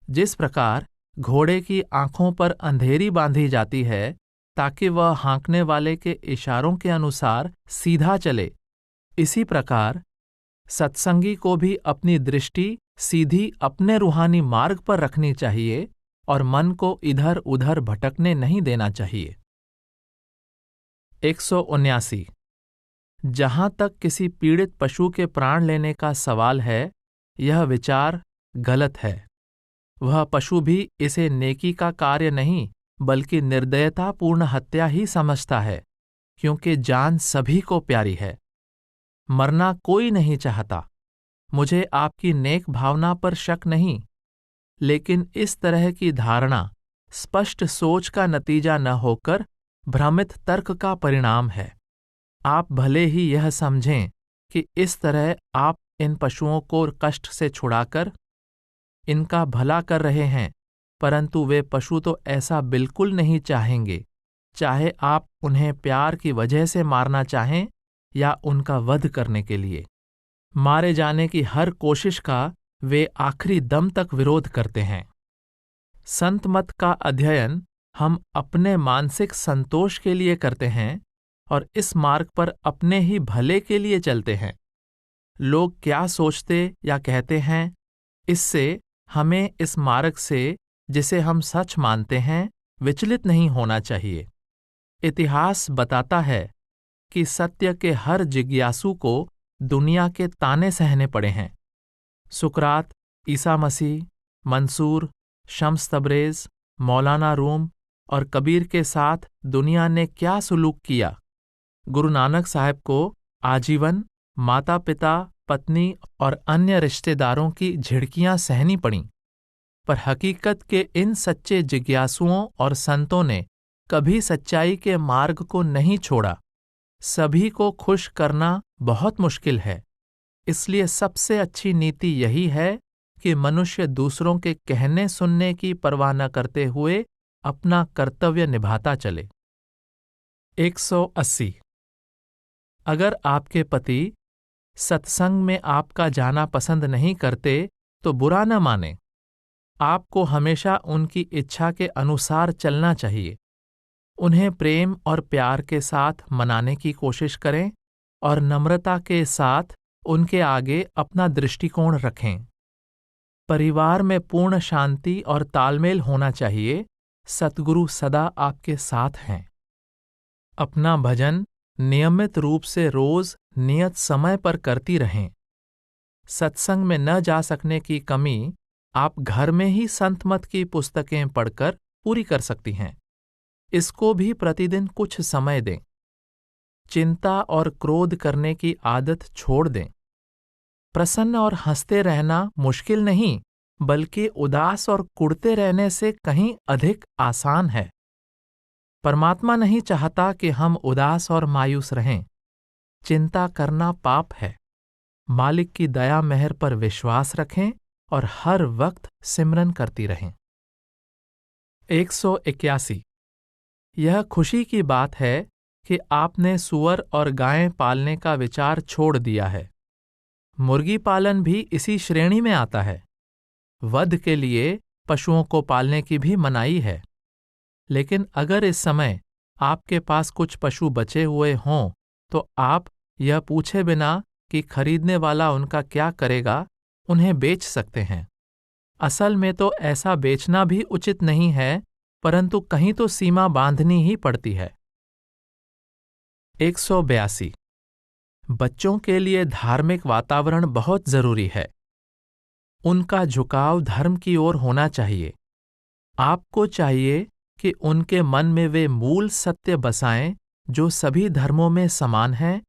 जिस प्रकार घोड़े की आंखों पर अंधेरी बांधी जाती है ताकि वह हाँकने वाले के इशारों के अनुसार सीधा चले, इसी प्रकार सत्संगी को भी अपनी दृष्टि सीधी अपने रूहानी मार्ग पर रखनी चाहिए और मन को इधर उधर भटकने नहीं देना चाहिए। 179। जहां तक किसी पीड़ित पशु के प्राण लेने का सवाल है, यह विचार गलत है। वह पशु भी इसे नेकी का कार्य नहीं बल्कि निर्दयतापूर्ण हत्या ही समझता है, क्योंकि जान सभी को प्यारी है। मरना कोई नहीं चाहता। मुझे आपकी नेक भावना पर शक नहीं, लेकिन इस तरह की धारणा स्पष्ट सोच का नतीजा न होकर भ्रमित तर्क का परिणाम है। आप भले ही यह समझें कि इस तरह आप इन पशुओं को कष्ट से छुड़ाकर इनका भला कर रहे हैं, परंतु वे पशु तो ऐसा बिल्कुल नहीं चाहेंगे, चाहे आप उन्हें प्यार की वजह से मारना चाहें या उनका वध करने के लिए। मारे जाने की हर कोशिश का वे आखिरी दम तक विरोध करते हैं। संत मत का अध्ययन हम अपने मानसिक संतोष के लिए करते हैं और इस मार्ग पर अपने ही भले के लिए चलते हैं। लोग क्या सोचते या कहते हैं, इससे हमें इस मार्ग से, जिसे हम सच मानते हैं, विचलित नहीं होना चाहिए। इतिहास बताता है कि सत्य के हर जिज्ञासु को दुनिया के ताने सहने पड़े हैं। सुकरात, ईसा मसीह, मंसूर, शम्स तबरेज, मौलाना रूम और कबीर के साथ दुनिया ने क्या सुलूक किया। गुरु नानक साहब को आजीवन माता पिता, पत्नी और अन्य रिश्तेदारों की झिड़कियां सहनी पड़ीं, पर हकीकत के इन सच्चे जिज्ञासुओं और संतों ने कभी सच्चाई के मार्ग को नहीं छोड़ा। सभी को खुश करना बहुत मुश्किल है, इसलिए सबसे अच्छी नीति यही है कि मनुष्य दूसरों के कहने सुनने की परवाह न करते हुए अपना कर्तव्य निभाता चले। 180। अगर आपके पति सत्संग में आपका जाना पसंद नहीं करते तो बुरा न माने। आपको हमेशा उनकी इच्छा के अनुसार चलना चाहिए। उन्हें प्रेम और प्यार के साथ मनाने की कोशिश करें और नम्रता के साथ उनके आगे अपना दृष्टिकोण रखें। परिवार में पूर्ण शांति और तालमेल होना चाहिए। सतगुरु सदा आपके साथ हैं। अपना भजन नियमित रूप से रोज नियत समय पर करती रहें। सत्संग में न जा सकने की कमी आप घर में ही संत मत की पुस्तकें पढ़कर पूरी कर सकती हैं। इसको भी प्रतिदिन कुछ समय दें। चिंता और क्रोध करने की आदत छोड़ दें। प्रसन्न और हंसते रहना मुश्किल नहीं, बल्कि उदास और कुढ़ते रहने से कहीं अधिक आसान है। परमात्मा नहीं चाहता कि हम उदास और मायूस रहें। चिंता करना पाप है। मालिक की दया मेहर पर विश्वास रखें और हर वक्त सिमरन करती रहें। 181। यह खुशी की बात है कि आपने सूअर और गायें पालने का विचार छोड़ दिया है। मुर्गी पालन भी इसी श्रेणी में आता है। वध के लिए पशुओं को पालने की भी मनाही है। लेकिन अगर इस समय आपके पास कुछ पशु बचे हुए हों तो आप यह पूछे बिना कि खरीदने वाला उनका क्या करेगा, उन्हें बेच सकते हैं। असल में तो ऐसा बेचना भी उचित नहीं है, परंतु कहीं तो सीमा बांधनी ही पड़ती है। 182। बच्चों के लिए धार्मिक वातावरण बहुत जरूरी है। उनका झुकाव धर्म की ओर होना चाहिए। आपको चाहिए कि उनके मन में वे मूल सत्य बसाएं जो सभी धर्मों में समान हैं,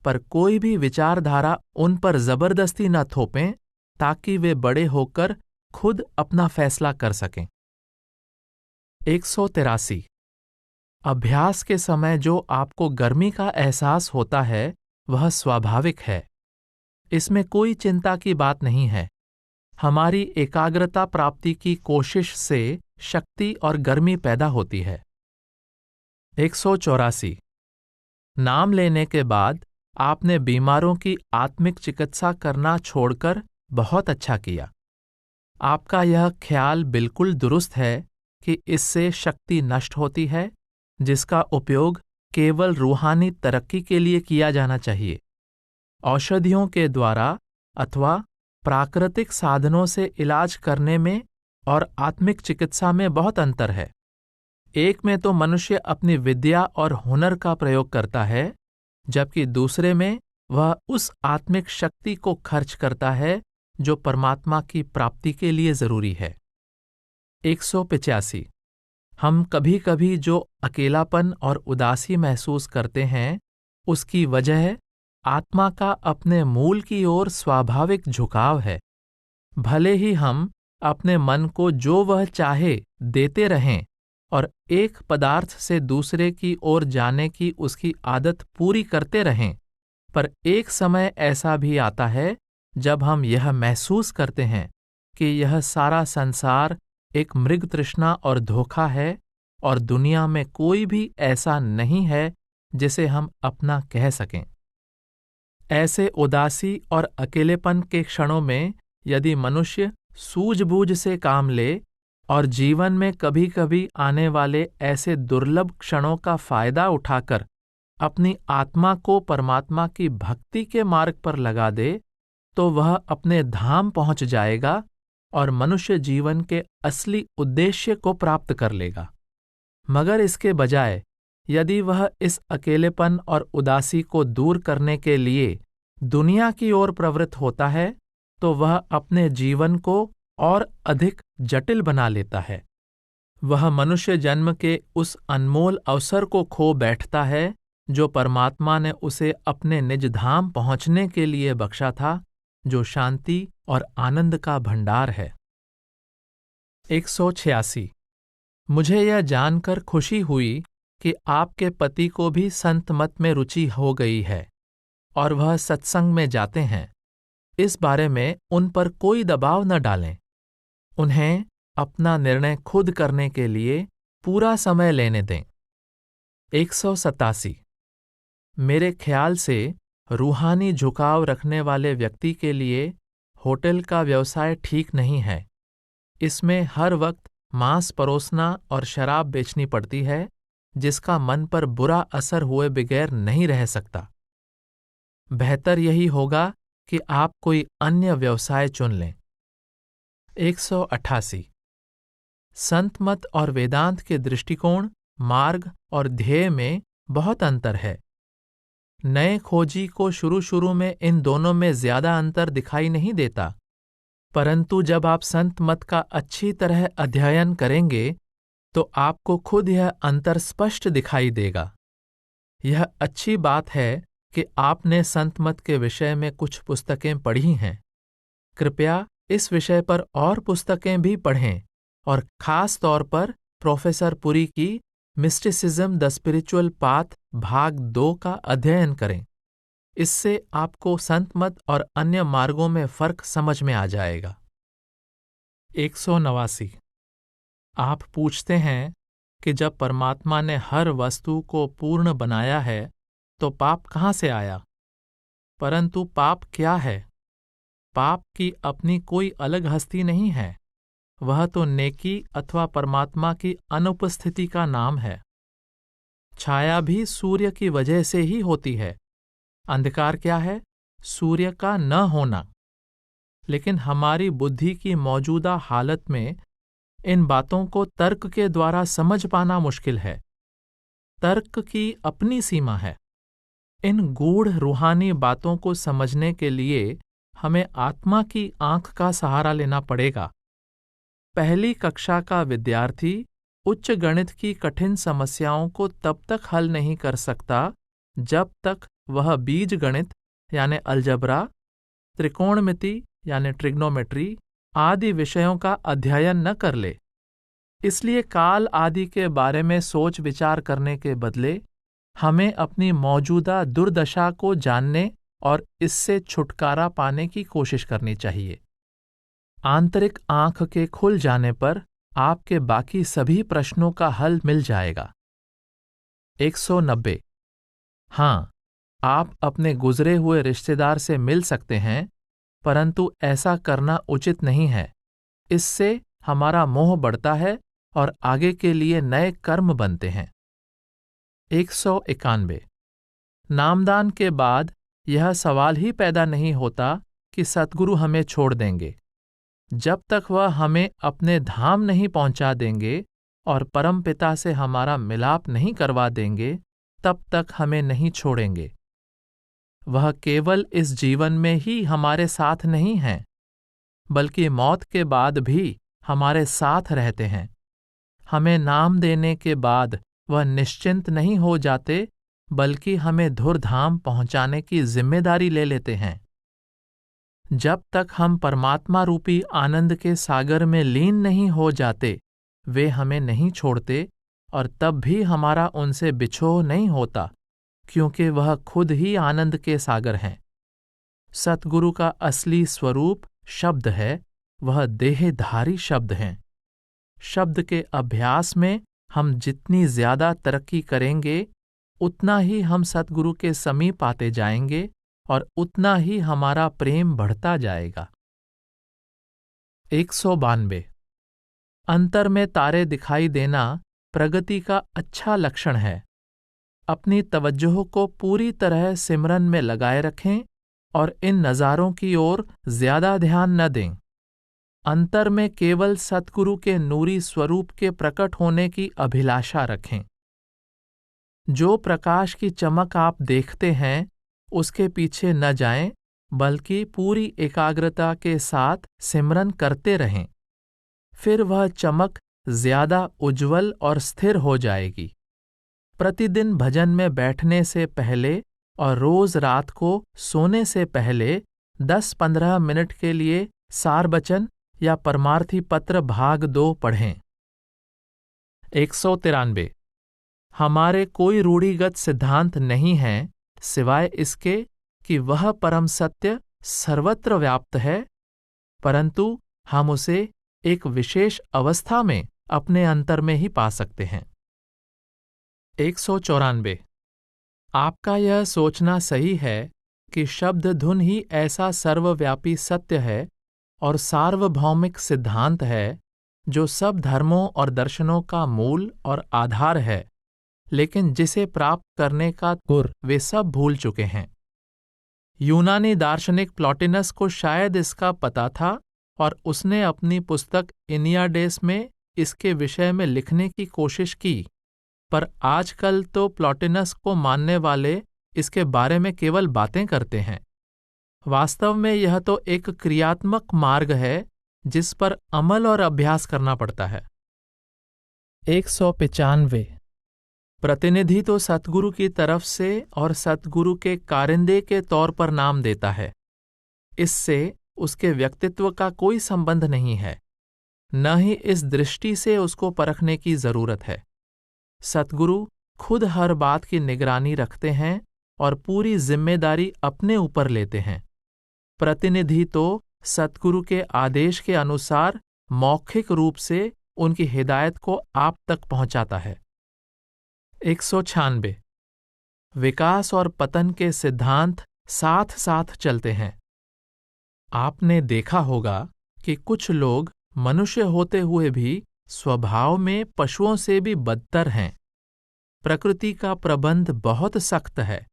पर कोई भी विचारधारा उन पर जबरदस्ती न थोपें, ताकि वे बड़े होकर खुद अपना फैसला कर सकें। 183। अभ्यास के समय जो आपको गर्मी का एहसास होता है वह स्वाभाविक है। इसमें कोई चिंता की बात नहीं है। हमारी एकाग्रता प्राप्ति की कोशिश से शक्ति और गर्मी पैदा होती है। 184। नाम लेने के बाद आपने बीमारों की आत्मिक चिकित्सा करना छोड़कर बहुत अच्छा किया। आपका यह ख्याल बिल्कुल दुरुस्त है कि इससे शक्ति नष्ट होती है, जिसका उपयोग केवल रूहानी तरक्की के लिए किया जाना चाहिए। औषधियों के द्वारा अथवा प्राकृतिक साधनों से इलाज करने में और आत्मिक चिकित्सा में बहुत अंतर है। एक में तो मनुष्य अपनी विद्या और हुनर का प्रयोग करता है, जबकि दूसरे में वह उस आत्मिक शक्ति को खर्च करता है जो परमात्मा की प्राप्ति के लिए जरूरी है। 185। हम कभी कभी जो अकेलापन और उदासी महसूस करते हैं, उसकी वजह आत्मा का अपने मूल की ओर स्वाभाविक झुकाव है। भले ही हम अपने मन को जो वह चाहे देते रहें और एक पदार्थ से दूसरे की ओर जाने की उसकी आदत पूरी करते रहें, पर एक समय ऐसा भी आता है जब हम यह महसूस करते हैं कि यह सारा संसार एक मृग तृष्णा और धोखा है, और दुनिया में कोई भी ऐसा नहीं है जिसे हम अपना कह सकें। ऐसे उदासी और अकेलेपन के क्षणों में यदि मनुष्य सूझबूझ से काम ले और जीवन में कभी कभी आने वाले ऐसे दुर्लभ क्षणों का फायदा उठाकर अपनी आत्मा को परमात्मा की भक्ति के मार्ग पर लगा दे, तो वह अपने धाम पहुंच जाएगा और मनुष्य जीवन के असली उद्देश्य को प्राप्त कर लेगा। मगर इसके बजाय यदि वह इस अकेलेपन और उदासी को दूर करने के लिए दुनिया की ओर प्रवृत्त होता है, तो वह अपने जीवन को और अधिक जटिल बना लेता है। वह मनुष्य जन्म के उस अनमोल अवसर को खो बैठता है जो परमात्मा ने उसे अपने निज धाम पहुंचने के लिए बख्शा था, जो शांति और आनंद का भंडार है। 186। मुझे यह जानकर खुशी हुई कि आपके पति को भी संत मत में रुचि हो गई है और वह सत्संग में जाते हैं। इस बारे में उन पर कोई दबाव न डालें। उन्हें अपना निर्णय खुद करने के लिए पूरा समय लेने दें। 187। मेरे ख्याल से रूहानी झुकाव रखने वाले व्यक्ति के लिए होटल का व्यवसाय ठीक नहीं है। इसमें हर वक्त मांस परोसना और शराब बेचनी पड़ती है, जिसका मन पर बुरा असर हुए बगैर नहीं रह सकता। बेहतर यही होगा कि आप कोई अन्य व्यवसाय चुन लें। 188। संत मत और वेदांत के दृष्टिकोण, मार्ग और ध्येय में बहुत अंतर है। नए खोजी को शुरू में इन दोनों में ज्यादा अंतर दिखाई नहीं देता, परंतु जब आप संत मत का अच्छी तरह अध्ययन करेंगे तो आपको खुद यह अंतर स्पष्ट दिखाई देगा। यह अच्छी बात है कि आपने संत मत के विषय में कुछ पुस्तकें पढ़ी हैं। कृपया इस विषय पर और पुस्तकें भी पढ़ें और खास तौर पर प्रोफेसर पुरी की मिस्टिसिज्म द स्पिरिचुअल पाथ भाग 2 का अध्ययन करें। इससे आपको संत मत और अन्य मार्गों में फर्क समझ में आ जाएगा। 189। आप पूछते हैं कि जब परमात्मा ने हर वस्तु को पूर्ण बनाया है तो पाप कहाँ से आया? परंतु पाप क्या है? पाप की अपनी कोई अलग हस्ती नहीं है। वह तो नेकी अथवा परमात्मा की अनुपस्थिति का नाम है। छाया भी सूर्य की वजह से ही होती है। अंधकार क्या है? सूर्य का न होना। लेकिन हमारी बुद्धि की मौजूदा हालत में इन बातों को तर्क के द्वारा समझ पाना मुश्किल है। तर्क की अपनी सीमा है। इन गूढ़ रूहानी बातों को समझने के लिए हमें आत्मा की आंख का सहारा लेना पड़ेगा। पहली कक्षा का विद्यार्थी उच्च गणित की कठिन समस्याओं को तब तक हल नहीं कर सकता जब तक वह बीज गणित यानी अलजबरा, त्रिकोणमिति यानी ट्रिग्नोमेट्री आदि विषयों का अध्ययन न कर ले। इसलिए काल आदि के बारे में सोच विचार करने के बदले हमें अपनी मौजूदा दुर्दशा को जानने और इससे छुटकारा पाने की कोशिश करनी चाहिए। आंतरिक आंख के खुल जाने पर आपके बाकी सभी प्रश्नों का हल मिल जाएगा। 190। हाँ, आप अपने गुजरे हुए रिश्तेदार से मिल सकते हैं, परंतु ऐसा करना उचित नहीं है। इससे हमारा मोह बढ़ता है और आगे के लिए नए कर्म बनते हैं। 191। नामदान के बाद यह सवाल ही पैदा नहीं होता कि सद्गुरु हमें छोड़ देंगे। जब तक वह हमें अपने धाम नहीं पहुंचा देंगे और परमपिता से हमारा मिलाप नहीं करवा देंगे, तब तक हमें नहीं छोड़ेंगे। वह केवल इस जीवन में ही हमारे साथ नहीं हैं, बल्कि मौत के बाद भी हमारे साथ रहते हैं। हमें नाम देने के बाद वह निश्चिंत नहीं हो जाते, बल्कि हमें धुरधाम पहुंचाने की जिम्मेदारी ले लेते हैं। जब तक हम परमात्मा रूपी आनंद के सागर में लीन नहीं हो जाते, वे हमें नहीं छोड़ते और तब भी हमारा उनसे बिछोह नहीं होता, क्योंकि वह खुद ही आनंद के सागर हैं। सतगुरु का असली स्वरूप शब्द है, वह देहधारी शब्द हैं। शब्द के अभ्यास में हम जितनी ज्यादा तरक्की करेंगे, उतना ही हम सद्गुरु के समीप आते जाएंगे और उतना ही हमारा प्रेम बढ़ता जाएगा। 192। अंतर में तारे दिखाई देना प्रगति का अच्छा लक्षण है। अपनी तवज्जो को पूरी तरह सिमरन में लगाए रखें और इन नज़ारों की ओर ज्यादा ध्यान न दें। अंतर में केवल सद्गुरु के नूरी स्वरूप के प्रकट होने की अभिलाषा रखें। जो प्रकाश की चमक आप देखते हैं, उसके पीछे न जाएं, बल्कि पूरी एकाग्रता के साथ सिमरन करते रहें। फिर वह चमक ज्यादा उज्जवल और स्थिर हो जाएगी। प्रतिदिन भजन में बैठने से पहले और रोज रात को सोने से पहले 10-15 मिनट के लिए सारवचन या परमार्थी पत्र भाग 2 पढ़ें। 193। हमारे कोई रूढ़िगत सिद्धांत नहीं है सिवाय इसके कि वह परम सत्य सर्वत्र व्याप्त है, परंतु हम उसे एक विशेष अवस्था में अपने अंतर में ही पा सकते हैं। 194। आपका यह सोचना सही है कि शब्द धुन ही ऐसा सर्वव्यापी सत्य है और सार्वभौमिक सिद्धांत है जो सब धर्मों और दर्शनों का मूल और आधार है, लेकिन जिसे प्राप्त करने का गुर वे सब भूल चुके हैं। यूनानी दार्शनिक प्लॉटिनस को शायद इसका पता था और उसने अपनी पुस्तक इनियाडेस में इसके विषय में लिखने की कोशिश की, पर आजकल तो प्लॉटिनस को मानने वाले इसके बारे में केवल बातें करते हैं। वास्तव में यह तो एक क्रियात्मक मार्ग है जिस पर अमल और अभ्यास करना पड़ता है। 195। प्रतिनिधि तो सद्गुरु की तरफ से और सद्गुरु के कारिंदे के तौर पर नाम देता है। इससे उसके व्यक्तित्व का कोई संबंध नहीं है, न ही इस दृष्टि से उसको परखने की जरूरत है। सद्गुरु खुद हर बात की निगरानी रखते हैं और पूरी जिम्मेदारी अपने ऊपर लेते हैं। प्रतिनिधि तो सद्गुरु के आदेश के अनुसार मौखिक रूप से उनकी हिदायत को आप तक पहुंचाता है। 196। विकास और पतन के सिद्धांत साथ साथ चलते हैं। आपने देखा होगा कि कुछ लोग मनुष्य होते हुए भी स्वभाव में पशुओं से भी बदतर हैं। प्रकृति का प्रबंध बहुत सख्त है।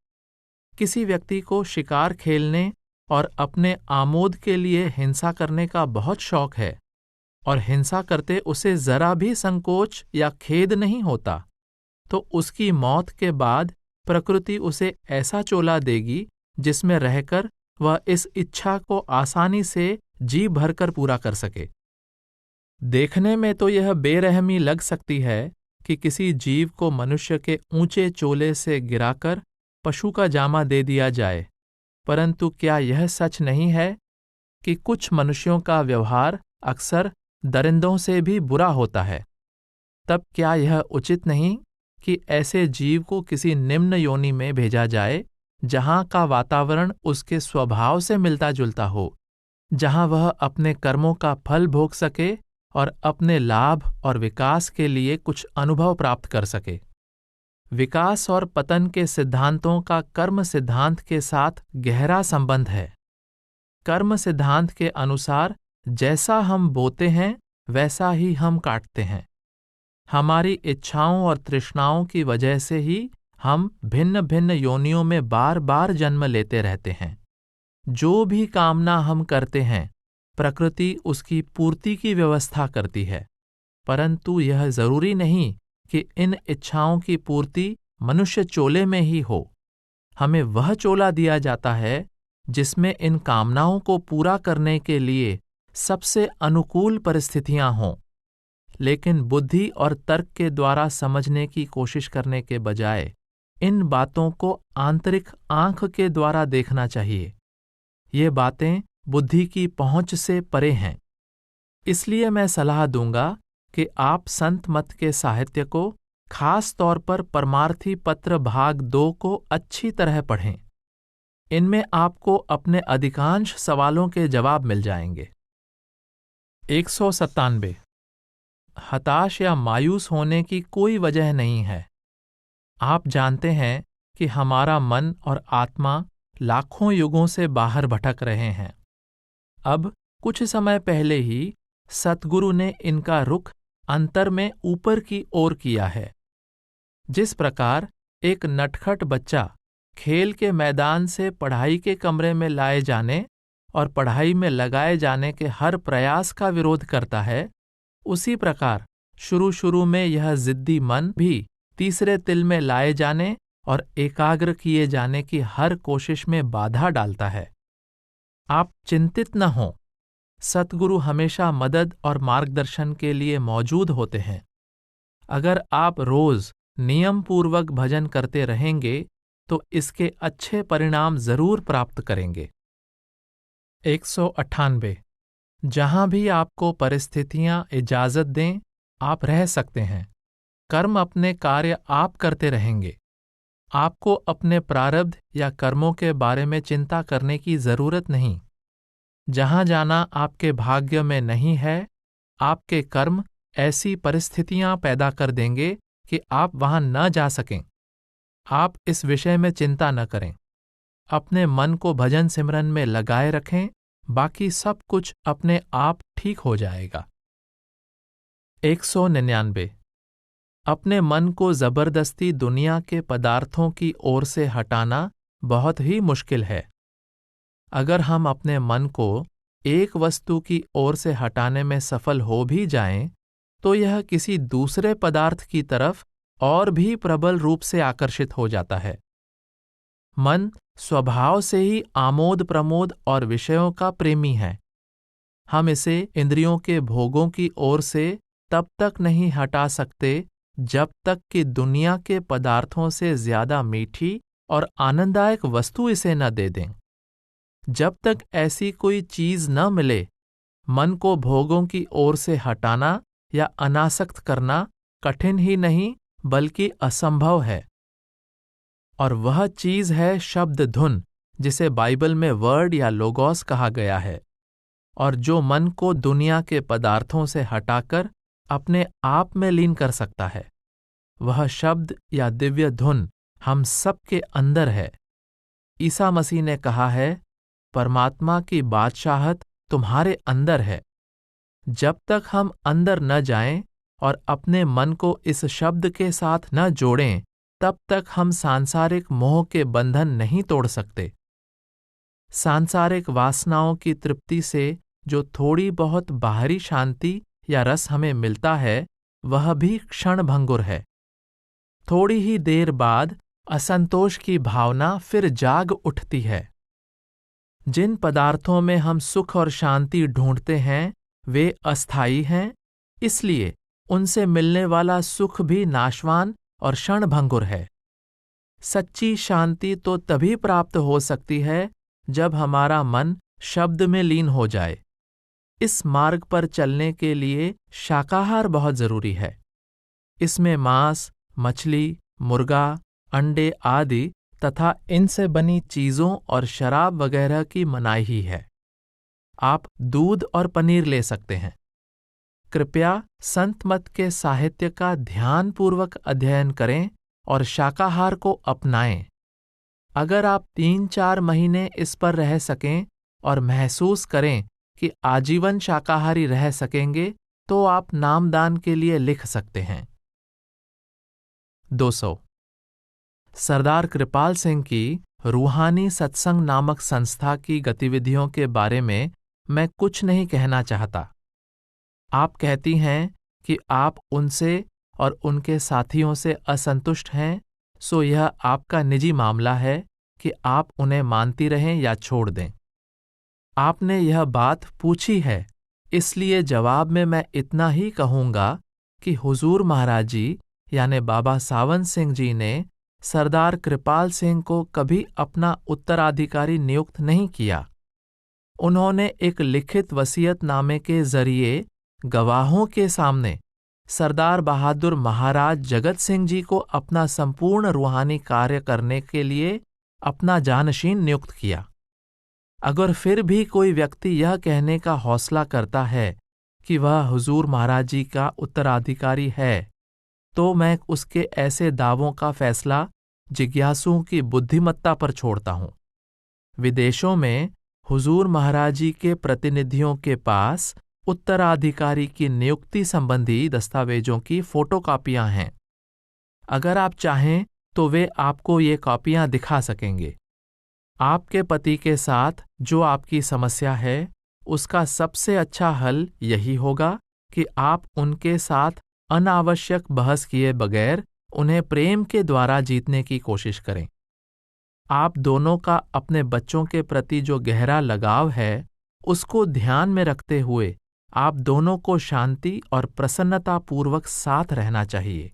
किसी व्यक्ति को शिकार खेलने और अपने आमोद के लिए हिंसा करने का बहुत शौक है और हिंसा करते उसे जरा भी संकोच या खेद नहीं होता, तो उसकी मौत के बाद प्रकृति उसे ऐसा चोला देगी जिसमें रहकर वह इस इच्छा को आसानी से जी भरकर पूरा कर सके। देखने में तो यह बेरहमी लग सकती है कि किसी जीव को मनुष्य के ऊंचे चोले से गिराकर पशु का जामा दे दिया जाए, परंतु क्या यह सच नहीं है कि कुछ मनुष्यों का व्यवहार अक्सर दरिंदों से भी बुरा होता है? तब क्या यह उचित नहीं कि ऐसे जीव को किसी निम्न योनि में भेजा जाए, जहां का वातावरण उसके स्वभाव से मिलता जुलता हो, जहां वह अपने कर्मों का फल भोग सके और अपने लाभ और विकास के लिए कुछ अनुभव प्राप्त कर सके? विकास और पतन के सिद्धांतों का कर्म सिद्धांत के साथ गहरा संबंध है। कर्म सिद्धांत के अनुसार जैसा हम बोते हैं वैसा ही हम काटते हैं। हमारी इच्छाओं और तृष्णाओं की वजह से ही हम भिन्न भिन्न योनियों में बार बार जन्म लेते रहते हैं। जो भी कामना हम करते हैं, प्रकृति उसकी पूर्ति की व्यवस्था करती है, परंतु यह जरूरी नहीं कि इन इच्छाओं की पूर्ति मनुष्य चोले में ही हो। हमें वह चोला दिया जाता है जिसमें इन कामनाओं को पूरा करने के लिए सबसे अनुकूल परिस्थितियां हों। लेकिन बुद्धि और तर्क के द्वारा समझने की कोशिश करने के बजाय इन बातों को आंतरिक आंख के द्वारा देखना चाहिए। ये बातें बुद्धि की पहुंच से परे हैं। इसलिए मैं सलाह दूंगा कि आप संत मत के साहित्य को, खास तौर पर परमार्थी पत्र भाग 2 को अच्छी तरह पढ़ें। इनमें आपको अपने अधिकांश सवालों के जवाब मिल जाएंगे। 197। हताश या मायूस होने की कोई वजह नहीं है। आप जानते हैं कि हमारा मन और आत्मा लाखों युगों से बाहर भटक रहे हैं। अब कुछ समय पहले ही सतगुरु ने इनका रुख अंतर में ऊपर की ओर किया है। जिस प्रकार एक नटखट बच्चा खेल के मैदान से पढ़ाई के कमरे में लाए जाने और पढ़ाई में लगाए जाने के हर प्रयास का विरोध करता है, उसी प्रकार शुरू में यह जिद्दी मन भी तीसरे तिल में लाए जाने और एकाग्र किए जाने की हर कोशिश में बाधा डालता है। आप चिंतित न हों, सतगुरु हमेशा मदद और मार्गदर्शन के लिए मौजूद होते हैं। अगर आप रोज नियम पूर्वक भजन करते रहेंगे तो इसके अच्छे परिणाम जरूर प्राप्त करेंगे। 198। जहां भी आपको परिस्थितियां इजाजत दें, आप रह सकते हैं। कर्म अपने कार्य आप करते रहेंगे। आपको अपने प्रारब्ध या कर्मों के बारे में चिंता करने की जरूरत नहीं। जहां जाना आपके भाग्य में नहीं है, आपके कर्म ऐसी परिस्थितियां पैदा कर देंगे कि आप वहां न जा सकें। आप इस विषय में चिंता न करें। अपने मन को भजन सिमरन में लगाए रखें, बाकी सब कुछ अपने आप ठीक हो जाएगा। 199। अपने मन को जबरदस्ती दुनिया के पदार्थों की ओर से हटाना बहुत ही मुश्किल है। अगर हम अपने मन को एक वस्तु की ओर से हटाने में सफल हो भी जाएं, तो यह किसी दूसरे पदार्थ की तरफ और भी प्रबल रूप से आकर्षित हो जाता है। मन स्वभाव से ही आमोद प्रमोद और विषयों का प्रेमी है। हम इसे इंद्रियों के भोगों की ओर से तब तक नहीं हटा सकते जब तक कि दुनिया के पदार्थों से ज्यादा मीठी और आनंददायक वस्तु इसे न दे दें। जब तक ऐसी कोई चीज न मिले, मन को भोगों की ओर से हटाना या अनासक्त करना कठिन ही नहीं बल्कि असंभव है। और वह चीज है शब्द धुन, जिसे बाइबल में वर्ड या लोगोस कहा गया है, और जो मन को दुनिया के पदार्थों से हटाकर अपने आप में लीन कर सकता है। वह शब्द या दिव्य धुन हम सब के अंदर है। ईसा मसीह ने कहा है, परमात्मा की बादशाहत तुम्हारे अंदर है। जब तक हम अंदर न जाएं और अपने मन को इस शब्द के साथ न जोड़ें, तब तक हम सांसारिक मोह के बंधन नहीं तोड़ सकते। सांसारिक वासनाओं की तृप्ति से जो थोड़ी बहुत बाहरी शांति या रस हमें मिलता है, वह भी क्षणभंगुर है। थोड़ी ही देर बाद असंतोष की भावना फिर जाग उठती है। जिन पदार्थों में हम सुख और शांति ढूंढते हैं, वे अस्थायी हैं, इसलिए उनसे मिलने वाला सुख भी नाशवान और क्षणभंगुर है। सच्ची शांति तो तभी प्राप्त हो सकती है जब हमारा मन शब्द में लीन हो जाए। इस मार्ग पर चलने के लिए शाकाहार बहुत जरूरी है। इसमें मांस, मछली, मुर्गा, अंडे आदि तथा इनसे बनी चीजों और शराब वगैरह की मनाही ही है। आप दूध और पनीर ले सकते हैं। कृपया संत मत के साहित्य का ध्यानपूर्वक अध्ययन करें और शाकाहार को अपनाएं। अगर आप 3-4 महीने इस पर रह सकें और महसूस करें कि आजीवन शाकाहारी रह सकेंगे, तो आप नामदान के लिए लिख सकते हैं। 200। सरदार कृपाल सिंह की रूहानी सत्संग नामक संस्था की गतिविधियों के बारे में मैं कुछ नहीं कहना चाहता। आप कहती हैं कि आप उनसे और उनके साथियों से असंतुष्ट हैं, सो यह आपका निजी मामला है कि आप उन्हें मानती रहें या छोड़ दें। आपने यह बात पूछी है, इसलिए जवाब में मैं इतना ही कहूँगा कि हुजूर महाराज जी यानी बाबा सावन सिंह जी ने सरदार कृपाल सिंह को कभी अपना उत्तराधिकारी नियुक्त नहीं किया। उन्होंने एक लिखित वसीयतनामे के जरिए गवाहों के सामने सरदार बहादुर महाराज जगत सिंह जी को अपना संपूर्ण रूहानी कार्य करने के लिए अपना जानशीन नियुक्त किया। अगर फिर भी कोई व्यक्ति यह कहने का हौसला करता है कि वह हुजूर महाराज जी का उत्तराधिकारी है, तो मैं उसके ऐसे दावों का फैसला जिज्ञासुओं की बुद्धिमत्ता पर छोड़ता हूँ। विदेशों में हुजूर महाराज जी के प्रतिनिधियों के पास उत्तराधिकारी की नियुक्ति संबंधी दस्तावेजों की फोटोकॉपियां हैं। अगर आप चाहें तो वे आपको ये कॉपियां दिखा सकेंगे। आपके पति के साथ जो आपकी समस्या है, उसका सबसे अच्छा हल यही होगा कि आप उनके साथ अनावश्यक बहस किए बगैर उन्हें प्रेम के द्वारा जीतने की कोशिश करें। आप दोनों का अपने बच्चों के प्रति जो गहरा लगाव है, उसको ध्यान में रखते हुए आप दोनों को शांति और प्रसन्नता पूर्वक साथ रहना चाहिए।